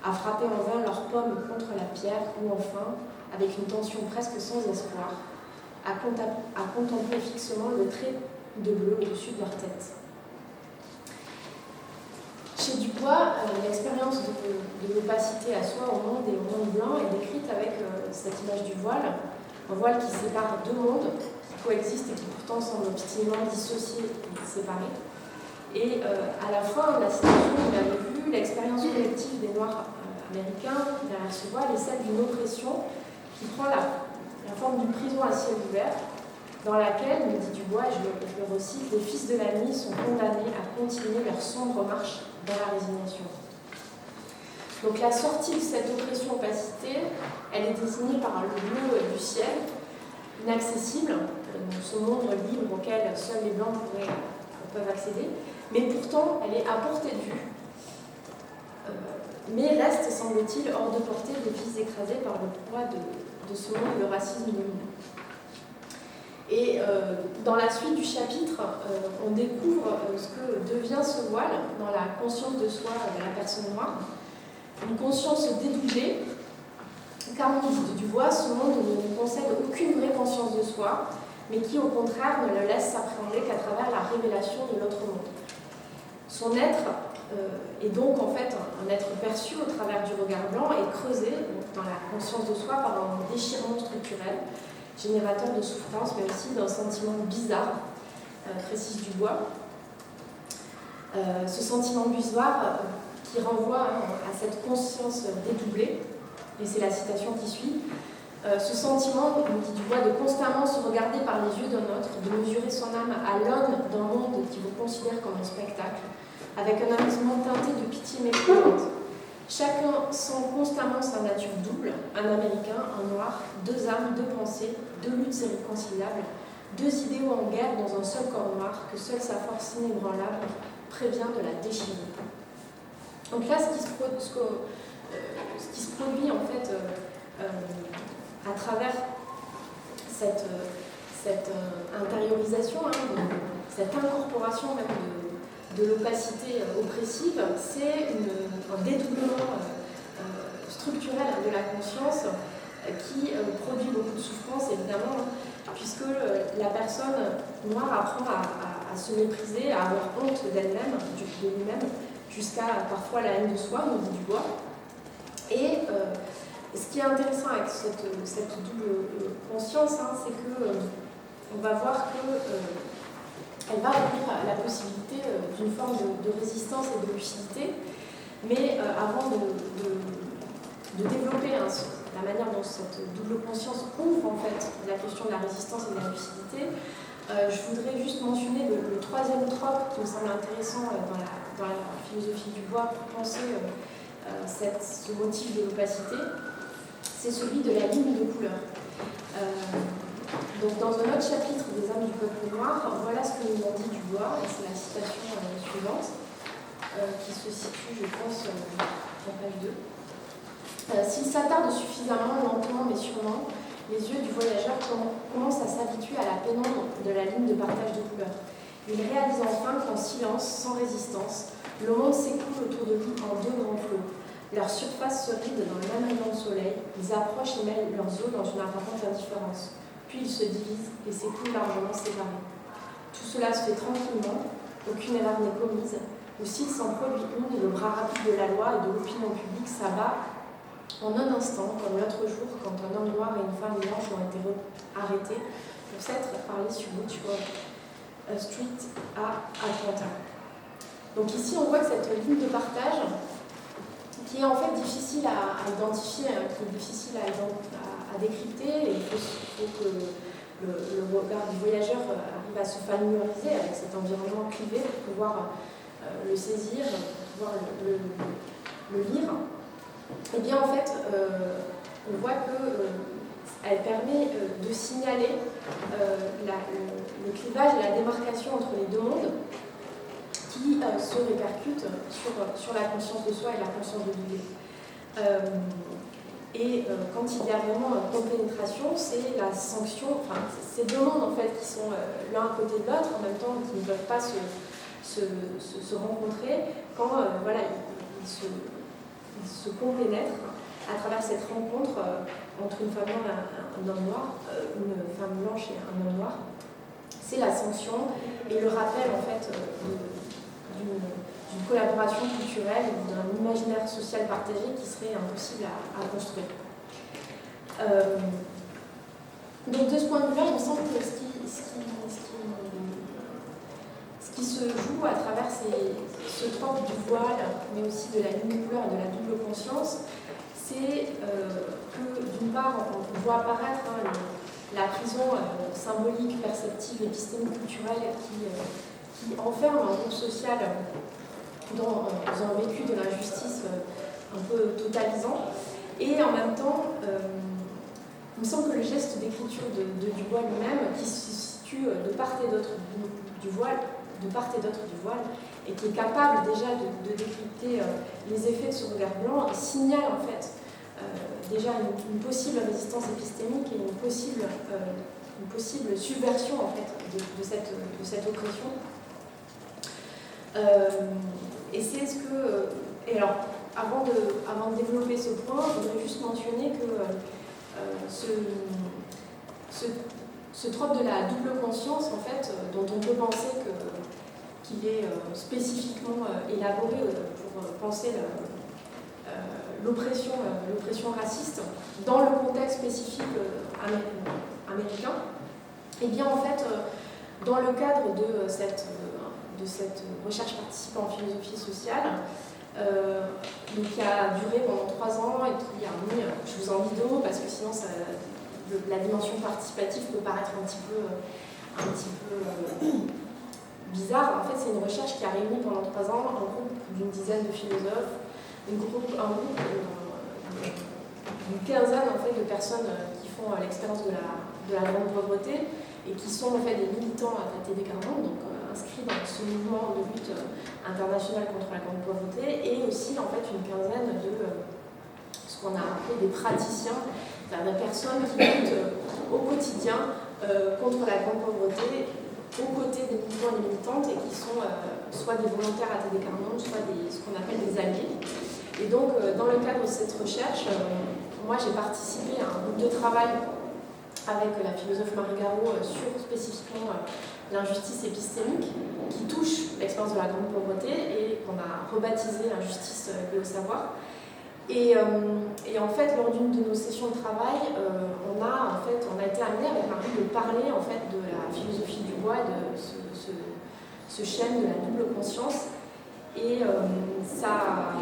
[SPEAKER 2] à frapper en vain leurs pommes contre la pierre, ou enfin, avec une tension presque sans espoir, à contempler fixement le trait de bleu au-dessus de leur tête. Chez Dubois, l'expérience de l'opacité à soi au monde et au monde blanc est décrite avec cette image du voile, un voile qui sépare deux mondes, coexistent et qui pourtant semblent obstinément dissociées et séparées. Et à la fin de la citation, vous l'avez vu, l'expérience collective des Noirs américains derrière ce voile est celle d'une oppression qui prend la forme d'une prison à ciel ouvert, dans laquelle, me dit Dubois, et je le recite, les fils de la nuit sont condamnés à continuer leur sombre marche dans la résignation. Donc la sortie de cette oppression-opacité, elle est désignée par le bleu du ciel, inaccessible, ce monde libre auquel seuls les Blancs peuvent accéder, mais pourtant elle est à portée de vue, mais reste, semble-t-il, hors de portée des vies écrasées par le poids de ce monde de racisme dominant. Et dans la suite du chapitre, on découvre ce que devient ce voile dans la conscience de soi de la personne noire. Une conscience dédoublée, car on dit de Dubois, ce monde ne concède aucune vraie conscience de soi, mais qui au contraire ne le laisse s'appréhender qu'à travers la révélation de l'autre monde. Son être est donc en fait un être perçu au travers du regard blanc et creusé dans la conscience de soi par un déchirement structurel, générateur de souffrance, mais aussi d'un sentiment bizarre, précise Dubois. Ce sentiment bizarre qui renvoie à cette conscience dédoublée, et c'est la citation qui suit, ce sentiment, dit Dubois, de constamment se regarder par les yeux d'un autre, de mesurer son âme à l'aune d'un monde qui vous considère comme un spectacle, avec un amusement teinté de pitié méprisante. Chacun sent constamment sa nature double, un Américain, un Noir, deux âmes, deux pensées, deux luttes irréconciliables, deux idéaux en guerre dans un seul corps noir que seule sa force inébranlable prévient de la déchirer. Donc là, ce qui se produit en fait à travers cette intériorisation, cette incorporation même de l'opacité oppressive, c'est un dédoublement structurel de la conscience qui produit beaucoup de souffrance, évidemment, puisque la personne noire apprend à se mépriser, à avoir honte d'elle-même, de lui-même, jusqu'à parfois la haine de soi, nous dit Dubois. Et ce qui est intéressant avec cette double conscience, c'est qu'on va voir qu'elle va ouvrir la possibilité d'une forme de résistance et de lucidité, mais avant de développer la manière dont cette double conscience ouvre en fait la question de la résistance et de la lucidité, je voudrais juste mentionner le troisième trope qui me semble intéressant dans la philosophie du Dubois pour penser ce motif de l'opacité, c'est celui de la ligne de couleur. Donc dans un autre chapitre des âmes du peuple noir, voilà ce que nous en dit Dubois, et c'est la citation suivante, qui se situe, je pense, en page 2. S'il s'attarde suffisamment lentement mais sûrement, les yeux du voyageur commencent à s'habituer à la pénombre de la ligne de partage de couleurs. Il réalise enfin qu'en silence, sans résistance, le monde s'écoule autour de lui en deux grands flots. Leur surface se ride dans le même rayon de soleil, ils approchent et mêlent leurs eaux dans une apparente indifférence. Puis ils se divisent et s'écoulent largement séparés. Tout cela se fait tranquillement, aucune erreur n'est commise, ou s'il s'en produit une, le bras rapide de la loi et de l'opinion publique s'abat en un instant, comme l'autre jour, quand un homme noir et une femme blanche ont été arrêtés pour s'être parlé sur Woodford Street à Atlanta. Donc ici, on voit que cette ligne de partage, qui est en fait difficile à identifier, qui est difficile à décrypter, et il faut que le regard du voyageur arrive à se familiariser avec cet environnement privé pour pouvoir le saisir, pour pouvoir le lire. Et bien en fait, on voit qu'elle permet de signaler le clivage et la démarcation entre les deux mondes qui se répercutent sur la conscience de soi et la conscience de l'idée. Quand il y a vraiment compénétration, c'est la sanction, enfin, ces deux mondes en fait qui sont l'un à côté de l'autre, en même temps qui ne peuvent pas se rencontrer, quand ils se compénètrent à travers cette rencontre entre une femme noire et un homme noir, une femme blanche et un homme noir. C'est la sanction et le rappel en fait d'une collaboration culturelle ou d'un imaginaire social partagé qui serait impossible à construire. Donc de ce point de vue-là, il me semble que ce qui se joue à travers ce trope du voile, mais aussi de la mini-couleur et de la double conscience, c'est que d'une part, on voit apparaître la prison symbolique, perceptive, épistémique, culturelle qui enferme un groupe social dans un vécu de l'injustice un peu totalisant. Et en même temps, il me semble que le geste d'écriture de Dubois lui-même, qui se situe de part et d'autre du voile, et qui est capable déjà de décrypter les effets de ce regard blanc, signale en fait déjà une possible résistance épistémique et une possible subversion en fait de cette oppression. Et c'est ce que... et alors, avant de développer ce point, je voudrais juste mentionner que ce trope de la double conscience, en fait, dont on peut penser qu'il est spécifiquement élaboré pour penser l'oppression raciste dans le contexte spécifique américain, et bien en fait, dans le cadre de cette recherche participant en philosophie sociale, qui a duré pendant 3 ans et qui a mis, je vous en vidéo parce que sinon la dimension participative peut paraître un petit peu bizarre. En fait, c'est une recherche qui a réuni pendant 3 ans un groupe d'une dizaine de philosophes, un groupe d'une quinzaine en fait, de personnes qui font l'expérience de la grande pauvreté et qui sont en fait des militants à TD40, donc inscrits dans ce mouvement de lutte internationale contre la grande pauvreté, et aussi en fait une quinzaine de ce qu'on a appelé des praticiens, c'est-à-dire des personnes qui luttent au quotidien contre la grande pauvreté, aux côtés des militants et des militantes, et qui sont soit des volontaires à TD40, soit ce qu'on appelle des alliés. Et donc, dans le cadre de cette recherche, moi j'ai participé à un groupe de travail avec la philosophe Marie Garot sur spécifiquement l'injustice épistémique qui touche l'expérience de la grande pauvreté et qu'on a rebaptisé injustice liée au savoir. Et en fait, lors d'une de nos sessions de travail, on a été amené avec Marie de parler en fait de la philosophie du bois, de ce schème de la double conscience, et ça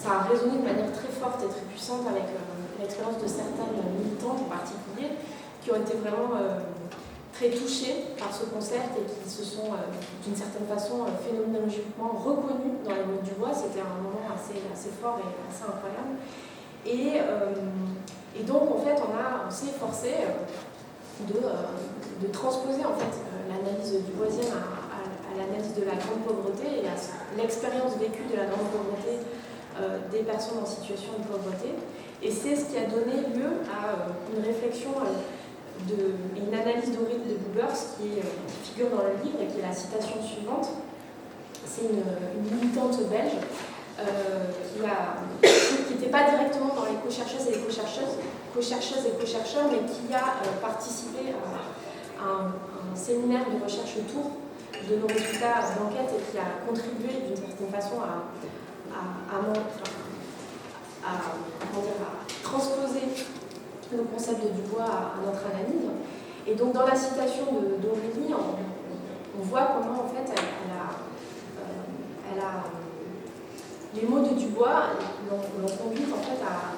[SPEAKER 2] a résonné de manière très forte et très puissante avec l'expérience de certaines militantes en particulier qui ont été vraiment très touchées par ce concept et qui se sont d'une certaine façon phénoménologiquement reconnues dans les mots du bois. C'était un moment assez fort et assez incroyable. Et donc en fait on s'est efforcé de transposer en fait l'analyse du boisienne à l'analyse de la grande pauvreté et à l'expérience vécue de la grande pauvreté des personnes en situation de pauvreté. Et c'est ce qui a donné lieu à une réflexion et une analyse d'Aurélie de Boubers qui figure dans le livre et qui est la citation suivante. C'est une militante belge qui n'était pas directement dans les co-chercheuses et les co-chercheurs, mais qui a participé à un séminaire de recherche autour de nos résultats d'enquête et qui a contribué d'une certaine façon à transposer le concept de Dubois à notre analyse. Et donc dans la citation d'Aurélie, on voit comment en fait les mots de Dubois l'ont conduit en fait à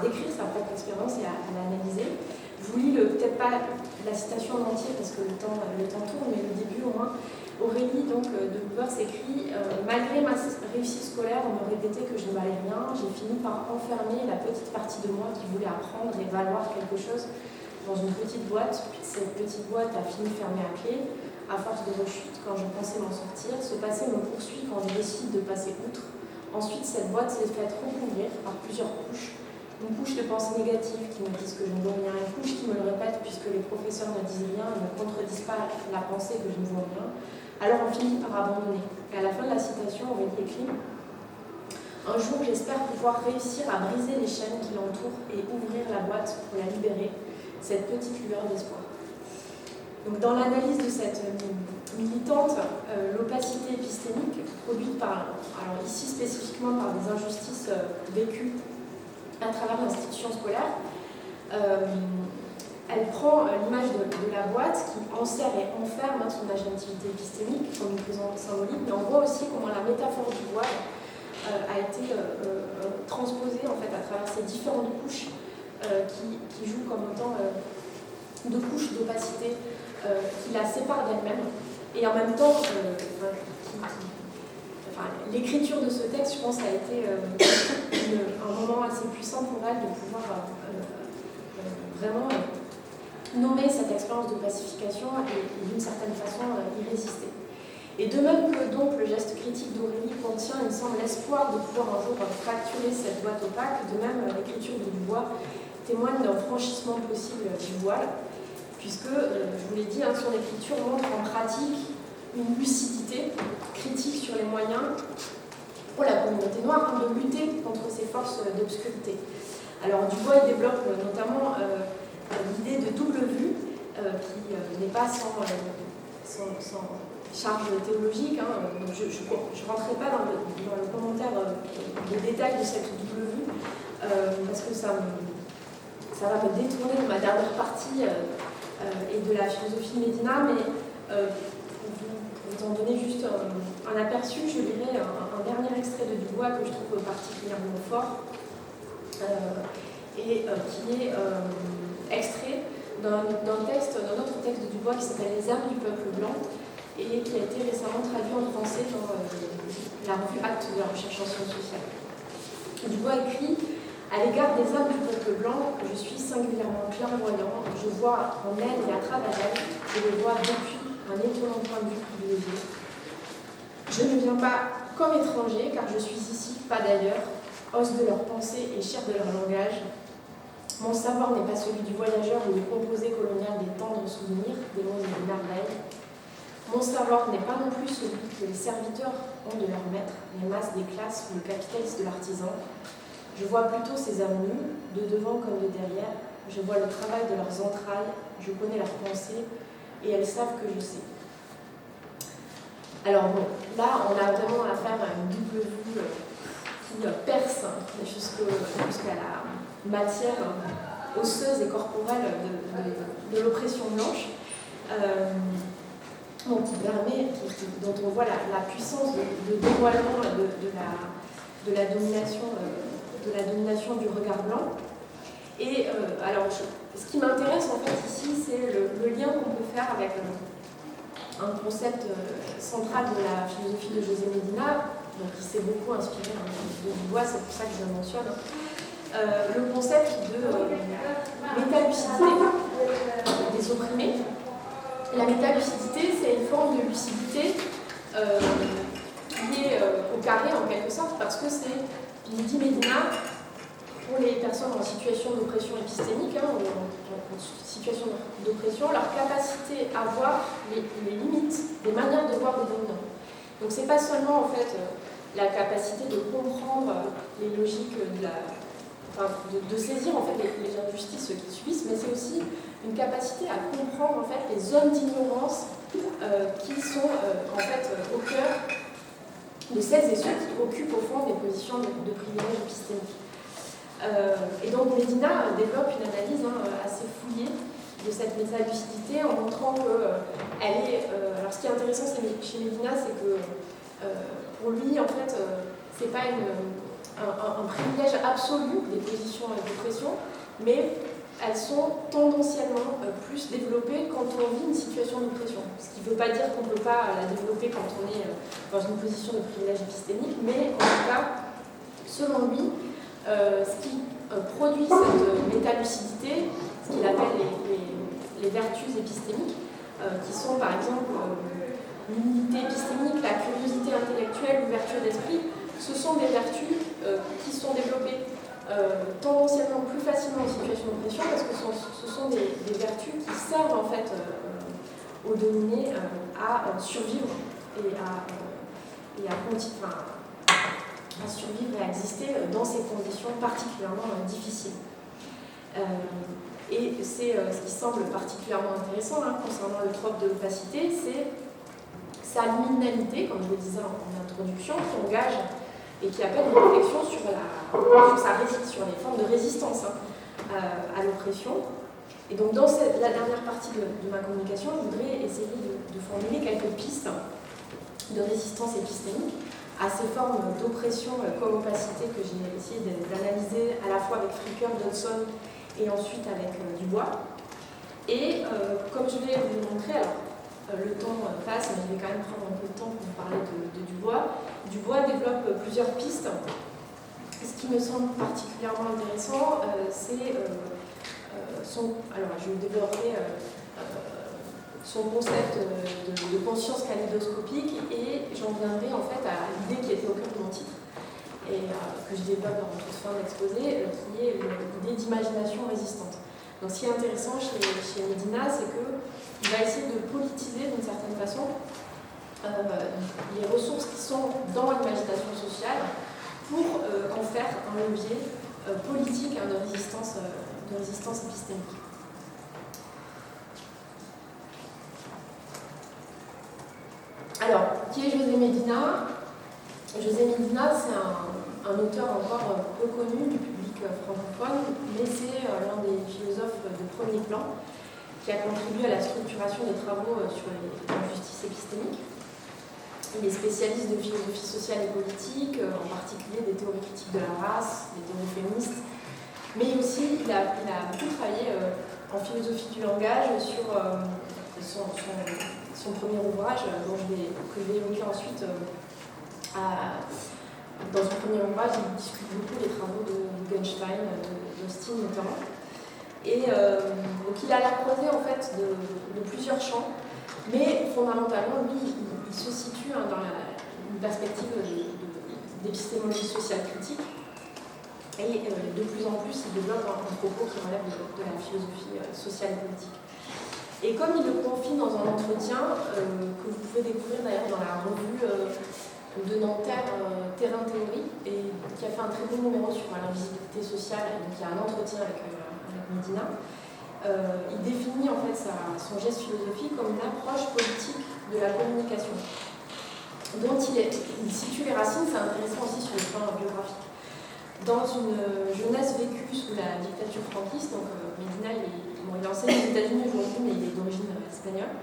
[SPEAKER 2] décrire sa propre expérience et à l'analyser. Je vous lis peut-être pas la citation en entier parce que le temps tourne, mais le début au moins. Aurélie donc, de Boubers écrit malgré ma réussite scolaire, on me répétait que je ne valais rien. J'ai fini par enfermer la petite partie de moi qui voulait apprendre et valoir quelque chose dans une petite boîte. Puis cette petite boîte a fini fermée à clé. À force de rechute, quand je pensais m'en sortir, ce passé me poursuit quand je décide de passer outre. Ensuite, cette boîte s'est faite recouvrir par plusieurs couches. Une couche de pensées négatives qui me disent que je ne vaux rien, une couche qui me le répète puisque les professeurs ne disent rien et ne contredisent pas la pensée que je ne vaux rien. Alors on finit par abandonner. Et à la fin de la citation, on va écrire « Un jour, j'espère pouvoir réussir à briser les chaînes qui l'entourent et ouvrir la boîte pour la libérer, cette petite lueur d'espoir. » Donc dans l'analyse de cette militante, l'opacité épistémique produite alors ici spécifiquement par des injustices vécues à travers l'institution scolaire, elle prend l'image de la boîte qui enserre et enferme son agentivité épistémique comme une présence symbolique, mais on voit aussi comment la métaphore du voile a été transposée en fait, à travers ces différentes couches qui jouent comme autant de couches d'opacité qui la séparent d'elle-même. Et en même temps, l'écriture de ce texte, je pense, a été un moment assez puissant pour elle de pouvoir vraiment nommer cette expérience de pacification et d'une certaine façon y résister. Et de même que donc le geste critique d'Aurélie contient, il me semble, l'espoir de pouvoir un jour fracturer cette boîte opaque, de même l'écriture de Dubois témoigne d'un franchissement possible du voile, puisque, je vous l'ai dit, son écriture montre en pratique une lucidité critique sur les moyens pour la communauté noire de lutter contre ces forces d'obscurité. Alors Dubois il développe notamment l'idée de double vue, qui n'est pas sans charge théologique. Donc je ne rentrerai pas dans le commentaire des détails de cette double vue, parce que ça va me détourner de ma dernière partie et de la philosophie de Médina, mais pour vous en donner juste un aperçu, je lirai un dernier extrait de Dubois que je trouve particulièrement fort, et qui est extrait d'un autre texte de Dubois qui s'appelle Les âmes du peuple blanc, et qui a été récemment traduit en français dans la revue Actes de la recherche en sciences sociales. Dubois écrit: à l'égard des âmes du peuple blanc, je suis singulièrement clairvoyant, je vois en elles et à travers elles, je les vois depuis un étonnant point de vue privilégié. Je ne viens pas comme étranger, car je suis ici, pas d'ailleurs, os de leur pensée et chair de leur langage. Mon savoir n'est pas celui du voyageur ou du composé colonial des tendres souvenirs, des mondes et des merveilles. Mon savoir n'est pas non plus celui que les serviteurs ont de leur maître, les masses des classes ou le capitaliste de l'artisan. Je vois plutôt ces âmes nues, de devant comme de derrière. Je vois le travail de leurs entrailles, je connais leurs pensées, et elles savent que je sais. Alors bon, là on a vraiment affaire à une double vue qui perce jusqu'à la matière osseuse et corporelle de l'oppression blanche. Dont on voit la puissance de dévoilement de la domination du regard blanc. Et alors, ce qui m'intéresse en fait ici, c'est le lien qu'on peut faire avec un concept central de la philosophie de José Medina, donc qui s'est beaucoup inspiré de Dubois, c'est pour ça que je le mentionne. Le concept de métalucidité des opprimés. La métalucidité, c'est une forme de lucidité qui est au carré en quelque sorte, parce que c'est, il dit Medina, pour les personnes en situation d'oppression épistémique, ou en situation d'oppression, leur capacité à voir les limites des manières de voir le dominant. Donc c'est pas seulement en fait la capacité de comprendre les logiques de saisir en fait les injustices qu'ils subissent, mais c'est aussi une capacité à comprendre en fait les zones d'ignorance qui sont en fait au cœur de celles et ceux qui occupent au fond des positions de privilège épistémique. Et donc Medina développe une analyse assez fouillée de cette métalucidité en montrant que elle est. Alors ce qui est intéressant chez Medina, c'est que pour lui en fait c'est pas un privilège absolu des positions d'oppression, mais elles sont tendanciellement plus développées quand on vit une situation d'oppression. Ce qui ne veut pas dire qu'on ne peut pas la développer quand on est dans une position de privilège épistémique, mais en tout cas, selon lui, ce qui produit cette métalucidité, ce qu'il appelle les vertus épistémiques, qui sont par exemple l'unité épistémique, la curiosité intellectuelle, l'ouverture d'esprit, ce sont des vertus qui sont développées tendanciellement plus facilement en situation d'oppression parce que ce sont des vertus qui servent en fait aux dominés à survivre et à survivre et à exister dans ces conditions particulièrement difficiles. Et c'est ce qui semble particulièrement intéressant concernant le trope de l'opacité, c'est sa liminalité, comme je le disais en introduction, qui engage et qui appelle une réflexion sur les formes de résistance à l'oppression. Et donc dans la dernière partie de ma communication, je voudrais essayer de formuler quelques pistes de résistance épistémique à ces formes d'oppression comme opacité que j'ai essayé d'analyser à la fois avec Fricker, Dodson et ensuite avec Dubois. Et comme je vais vous le montrer, alors le temps passe, mais je vais quand même prendre un peu de temps pour vous parler de Dubois. Dubois développe plusieurs pistes. Ce qui me semble particulièrement intéressant, c'est alors je développerai son concept de conscience kaléidoscopique et j'en viendrai en fait à l'idée qui était au cœur de mon titre et que je développe en toute fin d'exposé, qui est l'idée d'imagination résistante. Donc ce qui est intéressant chez Medina, c'est qu'il va essayer de politiser d'une certaine façon les ressources qui sont dans l'imagination sociale pour en faire un levier politique de résistance épistémique. Alors, qui est José Medina? José Medina, c'est un auteur encore peu connu du public francophone, mais c'est l'un des philosophes de premier plan qui a contribué à la structuration des travaux sur l'injustice épistémique. Il est spécialiste de philosophie sociale et politique, en particulier des théories critiques de la race, des théories féministes, mais aussi il a beaucoup travaillé en philosophie du langage sur son premier ouvrage, que je vais évoquer ensuite. Dans son premier ouvrage, il discute beaucoup des travaux de Wittgenstein, d'Austin notamment. Et donc il a la croisée en fait de plusieurs champs, mais fondamentalement, lui, il se situe dans une perspective d'épistémologie sociale critique. Et de plus en plus, il développe un propos qui relève de la philosophie sociale et politique. Et comme il le confie dans un entretien que vous pouvez découvrir d'ailleurs dans la revue de Nanterre, Terrain Théorie, et qui a fait un très bon numéro sur l'invisibilité sociale, et donc il y a un entretien avec Medina, il définit en fait son geste philosophique comme une approche politique de la communication, dont il situe les racines. C'est intéressant aussi sur le plan biographique. Dans une jeunesse vécue sous la dictature franquiste, donc Medina, il enseigne aux États-Unis aujourd'hui, mais il est d'origine espagnole.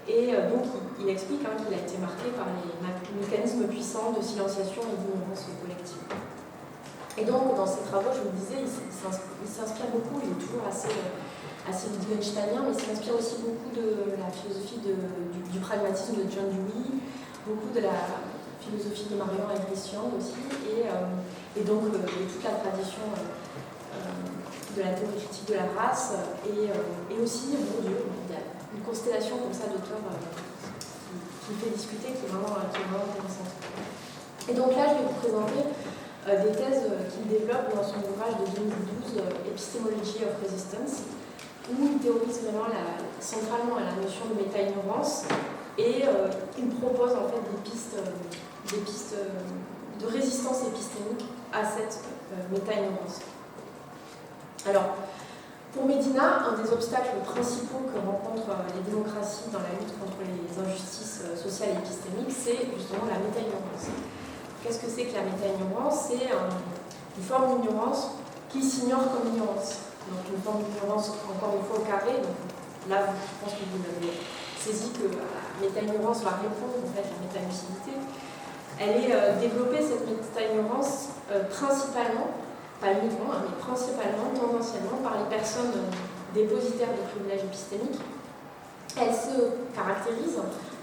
[SPEAKER 2] Et donc, il explique qu'il a été marqué par les mécanismes puissants de silenciation et d'ignorance collective. Et donc, dans ses travaux, je vous le disais, il s'inspire beaucoup, il est toujours assez Wittgensteinien, mais il s'inspire aussi beaucoup de la philosophie du pragmatisme de John Dewey, beaucoup de la philosophie de Marian Agrician aussi, et donc de toute la tradition de la théorie critique de la race, et aussi Bourdieu. Il y a une constellation comme ça d'auteurs qui fait discuter, qui est vraiment intéressante. Et donc là, je vais vous présenter des thèses qu'il développe dans son ouvrage de 2012, Epistemology of Resistance, où il théorise vraiment centralement la notion de méta-ignorance, et il propose en fait des pistes de résistance épistémique à cette méta-ignorance. Alors, pour Medina, un des obstacles principaux que rencontrent les démocraties dans la lutte contre les injustices sociales et épistémiques, c'est justement la méta-ignorance. Qu'est-ce que c'est que la méta-ignorance? C'est une forme d'ignorance qui s'ignore comme ignorance. Donc une forme d'ignorance, encore une fois, au carré. Donc, là, je pense que vous avez saisi que la méta-ignorance va répondre en fait, à la méta-lucidité. Elle est développée, cette méta-ignorance, principalement, pas uniquement, mais principalement, tendanciellement, par les personnes dépositaires de privilèges épistémiques. Elle se caractérise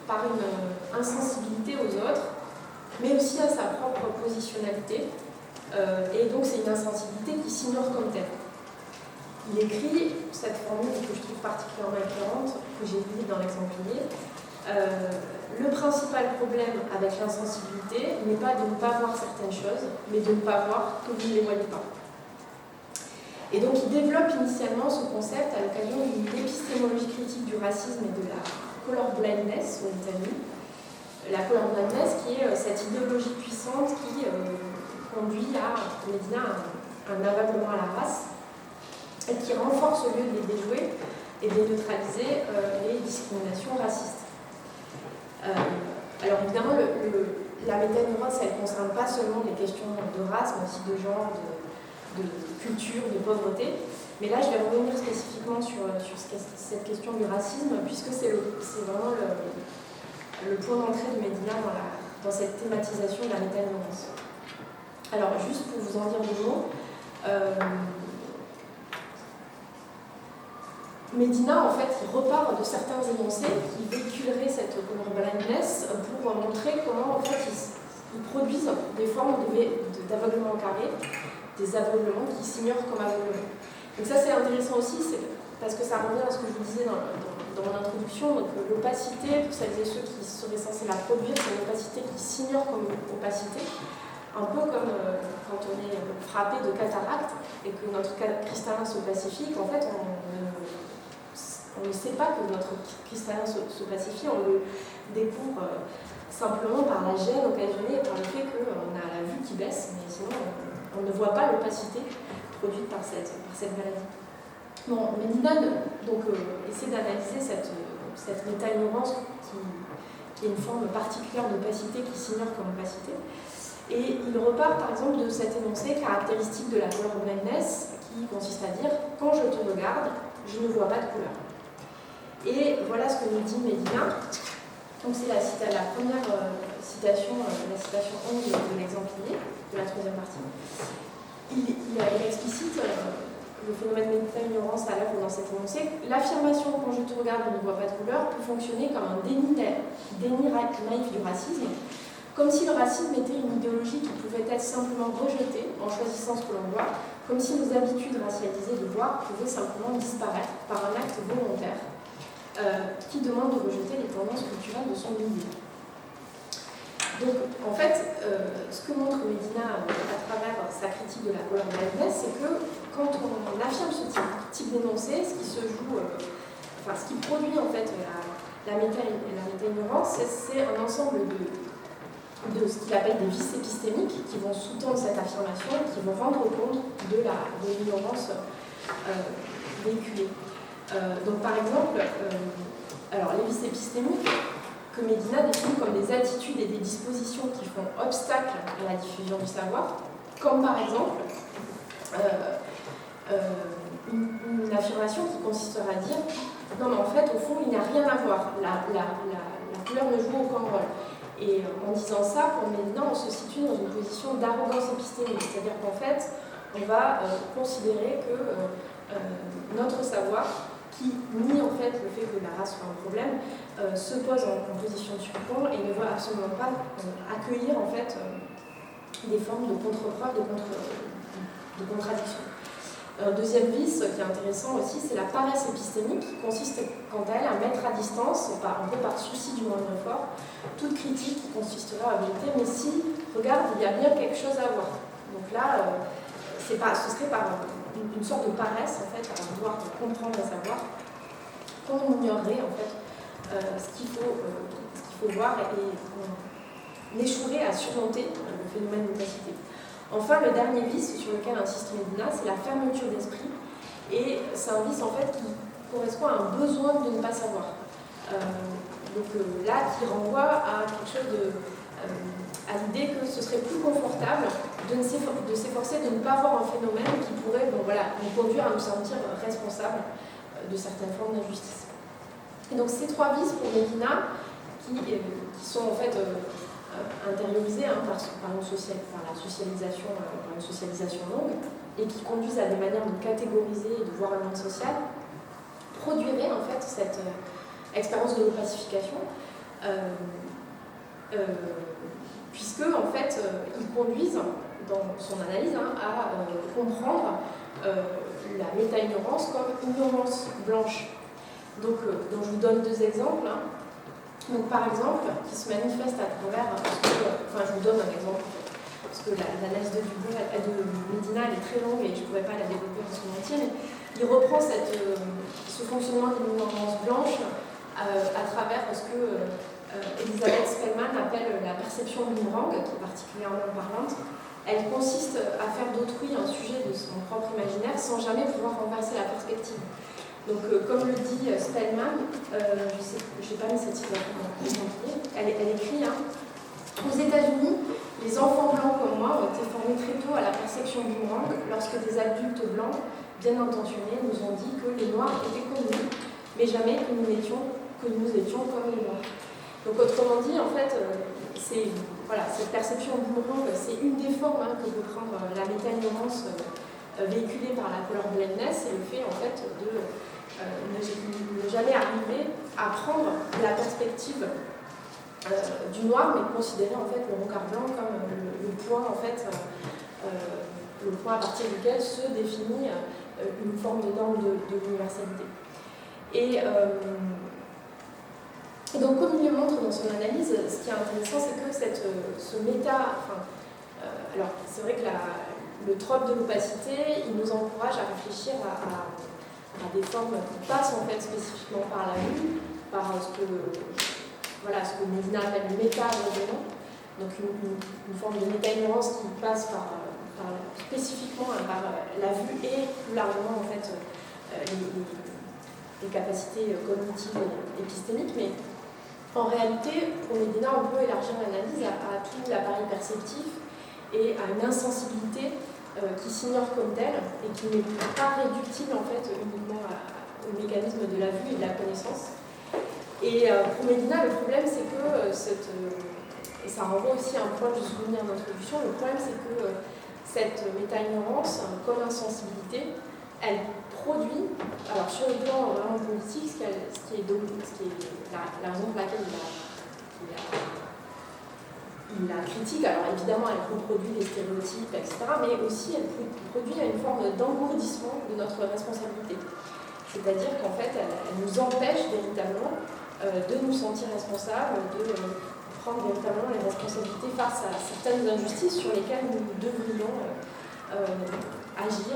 [SPEAKER 2] par une insensibilité aux autres, mais aussi à sa propre positionnalité. Et donc, c'est une insensibilité qui s'ignore comme telle. Il écrit cette formule que je trouve particulièrement éclairante, que j'ai lue dans l'exemplier. Le principal problème avec l'insensibilité n'est pas de ne pas voir certaines choses, mais de ne pas voir que vous ne les voyez pas. Et donc il développe initialement ce concept à l'occasion d'une épistémologie critique du racisme et de la colorblindness aux États-Unis. La colorblindness qui est cette idéologie puissante qui conduit à Medina un aveuglement à la race et qui renforce au lieu de les déjouer et de neutraliser les discriminations racistes. Alors évidemment, la méta-ignorance, elle ne concerne pas seulement les questions de race, mais aussi de genre, de culture, de pauvreté. Mais là, je vais revenir spécifiquement sur cette question du racisme, puisque c'est vraiment le point d'entrée de Medina dans cette thématisation de la méta-ignorance. Alors, juste pour vous en dire deux mots, Medina, en fait, il repart de certains énoncés qui véhiculeraient cette colorblindness pour montrer comment, en fait, ils produisent des formes d'aveuglement carré, des aveuglements qui s'ignorent comme aveuglement. Donc ça, c'est intéressant aussi, parce que ça revient à ce que je vous disais dans mon introduction. Donc l'opacité, pour celles et ceux qui seraient censés la produire, c'est une opacité qui s'ignore comme opacité. Un peu comme quand on est frappé de cataracte et que notre cristallin s'opacifie, qu'en fait, on ne sait pas que notre cristallin s'opacifie, on le découvre simplement par la gêne occasionnée et par le fait qu'on a la vue qui baisse, mais sinon on ne voit pas l'opacité produite par cette maladie. Bon, Medina essaie d'analyser cette méta-ignorance qui est une forme particulière d'opacité qui s'ignore comme opacité. Et il repart par exemple de cet énoncé caractéristique de la colorblindness qui consiste à dire « quand je te regarde, je ne vois pas de couleur ». Et voilà ce que nous dit Medina. Donc c'est la première citation, la citation 11 de l'exemplier, de la troisième partie. Il explicite le phénomène de méta-ignorance à l'œuvre dans cet énoncé. L'affirmation « quand je te regarde, je ne vois pas de couleur » peut fonctionner comme un déni naïf du racisme, comme si le racisme était une idéologie qui pouvait être simplement rejetée en choisissant ce que l'on voit, comme si nos habitudes racialisées de voir pouvaient simplement disparaître par un acte volontaire qui demande de rejeter les tendances culturelles de son milieu. Donc, en fait, ce que montre Medina à travers sa critique de la colorblindness, c'est que quand on affirme ce type d'énoncé, ce qui produit en fait la méta-ignorance, c'est un ensemble de ce qu'il appelle des vices épistémiques qui vont sous-tendre cette affirmation et qui vont rendre compte de l'ignorance véhiculée. Donc par exemple, les vices épistémiques que Medina définit comme des attitudes et des dispositions qui font obstacle à la diffusion du savoir, comme par exemple une affirmation qui consisterait à dire « non mais en fait au fond il n'y a rien à voir, la couleur ne joue aucun rôle ». Et en disant ça, pour Medina, on se situe dans une position d'arrogance épistémique, c'est-à-dire qu'en fait, on va considérer que notre savoir, qui nie en fait le fait que la race soit un problème, se pose en position de surplomb et ne va absolument pas accueillir en fait des formes de contre-preuve, de contradiction. Un deuxième vice qui est intéressant aussi, c'est la paresse épistémique qui consiste quant à elle à mettre à distance, un peu par souci du moindre effort, toute critique qui consisterait à objecter, mais si, regarde, il y a bien quelque chose à voir. Donc là, ce serait par une sorte de paresse en fait, à vouloir comprendre et savoir, qu'on ignorerait en fait ce qu'il faut voir et on échouerait à surmonter le phénomène d'opacité. Enfin, le dernier vice sur lequel insiste Medina, c'est la fermeture d'esprit. Et c'est un vice en fait qui correspond à un besoin de ne pas savoir. Là, qui renvoie à quelque chose à l'idée que ce serait plus confortable de s'efforcer de ne pas voir un phénomène qui pourrait nous conduire à nous sentir responsables de certaines formes d'injustice. Et donc ces trois vices pour Medina, qui sont en fait intériorisés par la socialisation longue, et qui conduisent à des manières de catégoriser et de voir le monde social, produiraient en fait cette expérience de l'opacification, puisque en fait ils conduisent dans son analyse à comprendre la méta-ignorance comme ignorance blanche. Donc je vous donne deux exemples. Donc par exemple, qui se manifeste à travers, je vous donne un exemple, parce que l'analyse de Medina elle est très longue et je ne pourrais pas la développer en son entier, mais il reprend ce fonctionnement de l'ignorance blanche à travers ce que Elisabeth Spellman appelle la perception boomerang, qui est particulièrement parlante. Elle consiste à faire d'autrui un sujet de son propre imaginaire sans jamais pouvoir renverser la perspective. Donc, comme le dit Spellman, je n'ai pas mis cette citation dans le papier, elle écrit aux États-Unis, les enfants blancs comme moi ont été formés très tôt à la perception perception boomerang lorsque des adultes blancs bien intentionnés nous ont dit que les Noirs étaient comme nous, mais jamais que nous étions comme les Noirs. Donc autrement dit, en fait, cette perception boomerang, c'est une des formes que peut prendre la méta-ignorance véhiculée par la colorblindness, et le fait en fait de ne jamais arriver à prendre la perspective du noir, mais considérer en fait le regard blanc comme le point en fait, le point à partir duquel se définit une forme de norme de l'universalité. Et donc, comme il le montre dans son analyse, ce qui est intéressant, c'est que ce méta... alors, c'est vrai que le trope de l'opacité, il nous encourage à réfléchir à des formes qui passent en fait spécifiquement par la vue, par ce que Médina appelle le méta-raisonnement, donc une forme de méta-ignorance qui passe spécifiquement par la vue et plus largement en fait les capacités cognitives et épistémiques, mais en réalité, pour Médina, on peut élargir l'analyse à tout l'appareil perceptif et à une insensibilité qui s'ignore comme telle et qui n'est pas réductible en fait uniquement au mécanisme de la vue et de la connaissance. Et pour Médina, le problème c'est que et ça renvoie aussi à un point que je soulignais en introduction, le problème c'est que cette méta-ignorance, comme insensibilité, elle produit, alors sur le plan vraiment politique, ce qui est la raison pour laquelle il la critique, alors évidemment elle reproduit les stéréotypes, etc., mais aussi elle produit une forme d'engourdissement de notre responsabilité. C'est-à-dire qu'en fait, elle nous empêche véritablement de nous sentir responsables, de prendre véritablement les responsabilités face à certaines injustices sur lesquelles nous devrions agir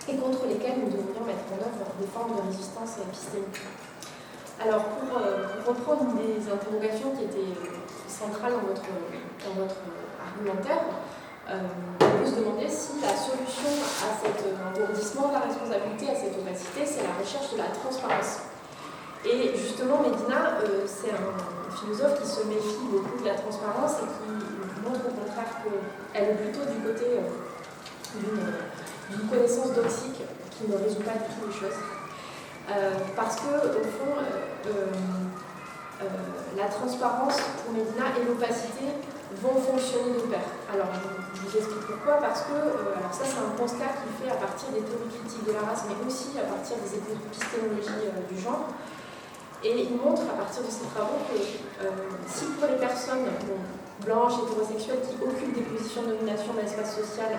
[SPEAKER 2] et contre lesquelles nous devrions mettre en œuvre des formes de résistance épistémique. Alors, pour reprendre une des interrogations qui était centrale dans votre argumentaire, on peut se demander si la solution à cet engourdissement de la responsabilité, à cette opacité, c'est la recherche de la transparence. Et justement, Médina, c'est un philosophe qui se méfie beaucoup de la transparence et qui montre au contraire qu'elle est plutôt du côté d'une connaissance toxique qui ne résout pas du tout les choses. Parce que, au fond, la transparence pour Médina et l'opacité vont fonctionner de pair. Alors, je vous explique pourquoi. Parce que, alors ça c'est un constat qu'il fait à partir des théories critiques de la race, mais aussi à partir des épistémologies du genre. Et il montre à partir de ses travaux que si pour les personnes blanches, hétérosexuelles, qui occupent des positions de domination dans l'espace social,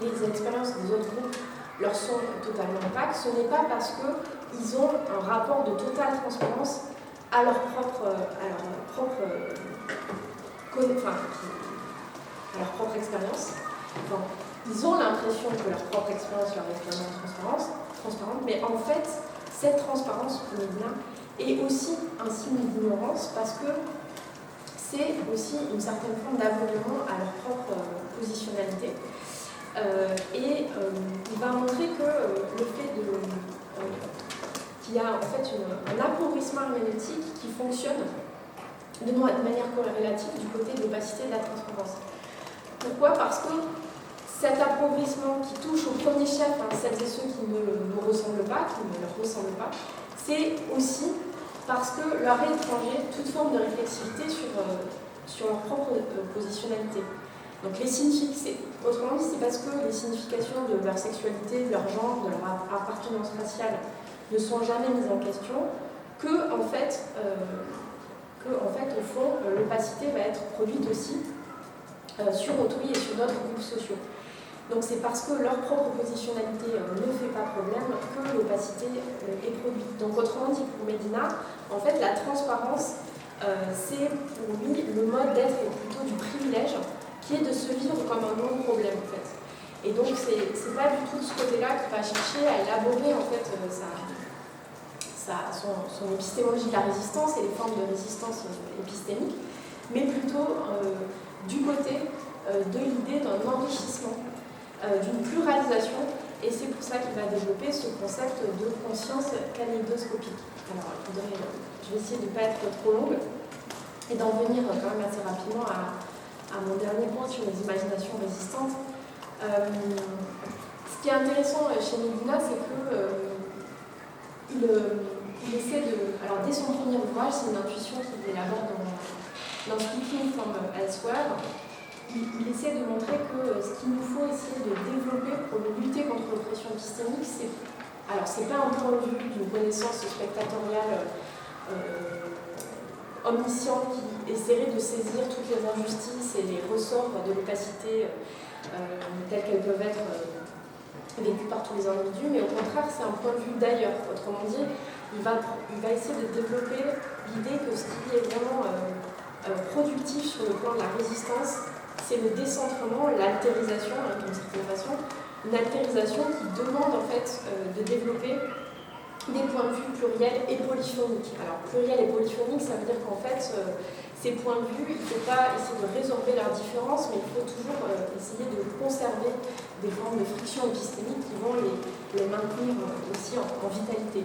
[SPEAKER 2] les expériences des autres groupes leur sont totalement opaques, ce n'est pas parce qu'ils ont un rapport de totale transparence à leur propre expérience. Enfin, ils ont l'impression que leur propre expérience leur est vraiment transparente, mais en fait, cette transparence pour Médina est aussi un signe d'ignorance parce que c'est aussi une certaine forme d'aveuglement à leur propre positionnalité. Il va montrer que le fait qu'il y a en fait un appauvrissement herméneutique qui fonctionne de manière corrélative du côté de l'opacité et de la transparence. Pourquoi ? Parce que cet appauvrissement qui touche au premier chef celles et ceux qui ne nous ressemblent pas, qui ne leur ressemblent pas, c'est aussi parce que leur est étranger toute forme de réflexivité sur leur propre positionnalité. Donc les autrement dit, c'est parce que les significations de leur sexualité, de leur genre, de leur appartenance raciale ne sont jamais mises en question que en fait, au fond, l'opacité va être produite aussi sur autrui et sur d'autres groupes sociaux. Donc c'est parce que leur propre positionnalité ne fait pas problème que l'opacité est produite. Donc autrement dit, pour Médina, en fait, la transparence, c'est pour lui le mode d'être plutôt du privilège, qui est de se vivre comme un non-problème en fait. Et donc c'est pas du tout de ce côté-là qu'il va chercher à élaborer en fait son épistémologie de la résistance et les formes de résistance épistémique, mais plutôt du côté de l'idée d'un enrichissement, d'une pluralisation, et c'est pour ça qu'il va développer ce concept de conscience kaléidoscopique. Alors je vais essayer de ne pas être trop longue et d'en venir quand même assez rapidement à mon dernier point sur les imaginations résistantes. Ce qui est intéressant chez Medina, c'est qu'il essaie de... Alors dès son premier ouvrage, c'est une intuition qu'il élabore dans Speaking from Elsewhere, il essaie de montrer que ce qu'il nous faut essayer de développer pour lutter contre l'oppression épistémique, c'est pas un point de vue d'une connaissance spectatoriale omnisciente qui essaierait de saisir toutes les injustices et les ressorts de l'opacité telles qu'elles peuvent être vécues par tous les individus, mais au contraire, c'est un point de vue d'ailleurs. Autrement dit, il va essayer de développer l'idée que ce qui est vraiment productif sur le plan de la résistance, c'est le décentrement, l'altérisation, d'une certaine façon, une altérisation qui demande en fait de développer des points de vue pluriels et polyphoniques. Alors pluriel et polyphonique, ça veut dire qu'en fait, ces points de vue, il ne faut pas essayer de résorber leurs différences, mais il faut toujours essayer de conserver des formes de friction épistémique qui vont les maintenir aussi en vitalité.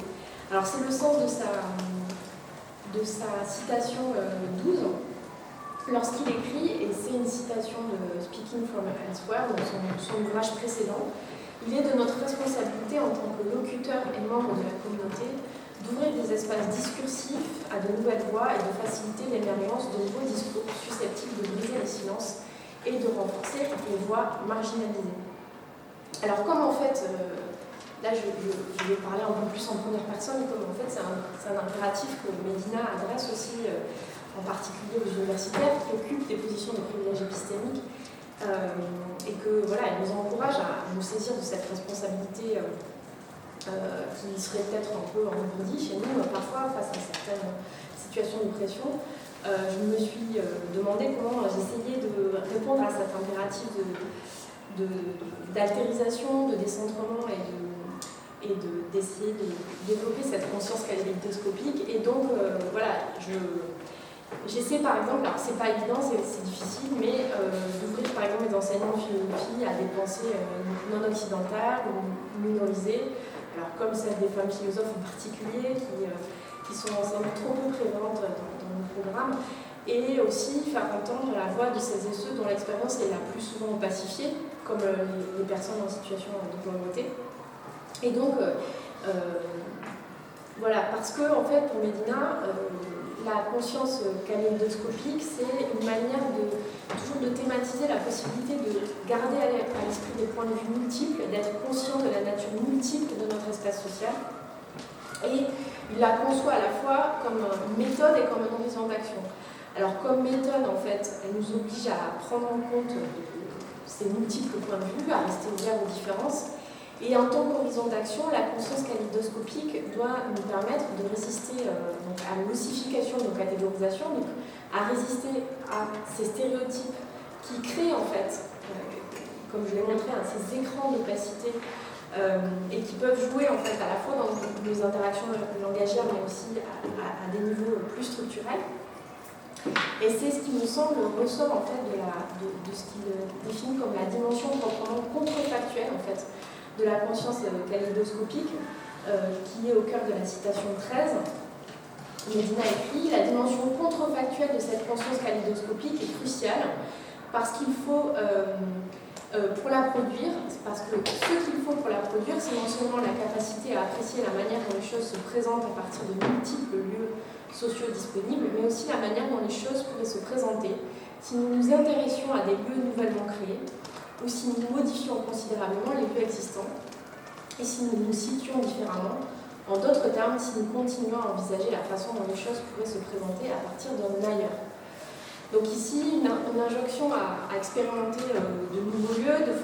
[SPEAKER 2] Alors c'est le sens de sa citation 12, lorsqu'il écrit, et c'est une citation de Speaking from Elsewhere, dans son ouvrage précédent, il est de notre responsabilité en tant que locuteur et membre de la communauté d'ouvrir des espaces discursifs à de nouvelles voix et de faciliter l'émergence de nouveaux discours susceptibles de briser les silences et de renforcer les voix marginalisées. Alors comme en fait, là je vais parler un peu plus en première personne, comme en fait c'est un impératif que Medina adresse aussi en particulier aux universitaires qui occupent des positions de privilège épistémique, et que voilà, elle nous encourage à nous saisir de cette responsabilité qui serait peut-être un peu engourdie chez nous parfois face à certaines situations de pression. Je me suis demandé comment j'essayais de répondre à cet impératif d'altérisation, de décentrement et d'essayer de développer cette conscience kaléidoscopique. Et donc voilà, j'essaie par exemple, alors c'est pas évident, c'est difficile, mais d'ouvrir par exemple les enseignements de philosophie à des pensées non occidentales ou minorisées, alors comme celle des femmes philosophes en particulier, qui sont enseignées trop peu présentes dans nos programmes, et aussi faire entendre la voix de celles et ceux dont l'expérience est la plus souvent pacifiée, comme les personnes en situation de pauvreté. Et donc, voilà, parce que en fait, pour Medina, la conscience kaléidoscopique, c'est une manière toujours de thématiser la possibilité de garder à l'esprit des points de vue multiples, d'être conscient de la nature multiple de notre espace social. Et il la conçoit à la fois comme une méthode et comme un horizon d'action. Alors comme méthode, en fait, elle nous oblige à prendre en compte ces multiples points de vue, à rester ouverts aux différences. Et en tant qu'horizon d'action, la conscience kaléidoscopique doit nous permettre de résister donc à l'ossification de nos catégorisations, donc à résister à ces stéréotypes qui créent en fait, comme je l'ai montré, ces écrans d'opacité et qui peuvent jouer en fait à la fois dans nos interactions langagières mais aussi à des niveaux plus structurels. Et c'est ce qui me semble ressort en fait de ce qu'il définit comme la dimension proprement contrefactuelle en fait de la conscience kaléidoscopique, qui est au cœur de la citation 13. Medina écrit: la dimension contrefactuelle de cette conscience kaléidoscopique est cruciale parce qu'il faut, pour la produire, parce que ce qu'il faut pour la produire, c'est non seulement la capacité à apprécier la manière dont les choses se présentent à partir de multiples lieux sociaux disponibles, mais aussi la manière dont les choses pourraient se présenter si nous nous intéressions à des lieux nouvellement créés, ou si nous modifions considérablement les lieux existants, et si nous nous situons différemment, en d'autres termes, si nous continuons à envisager la façon dont les choses pourraient se présenter à partir d'un ailleurs. Donc ici, une injonction à expérimenter de nouveaux lieux, de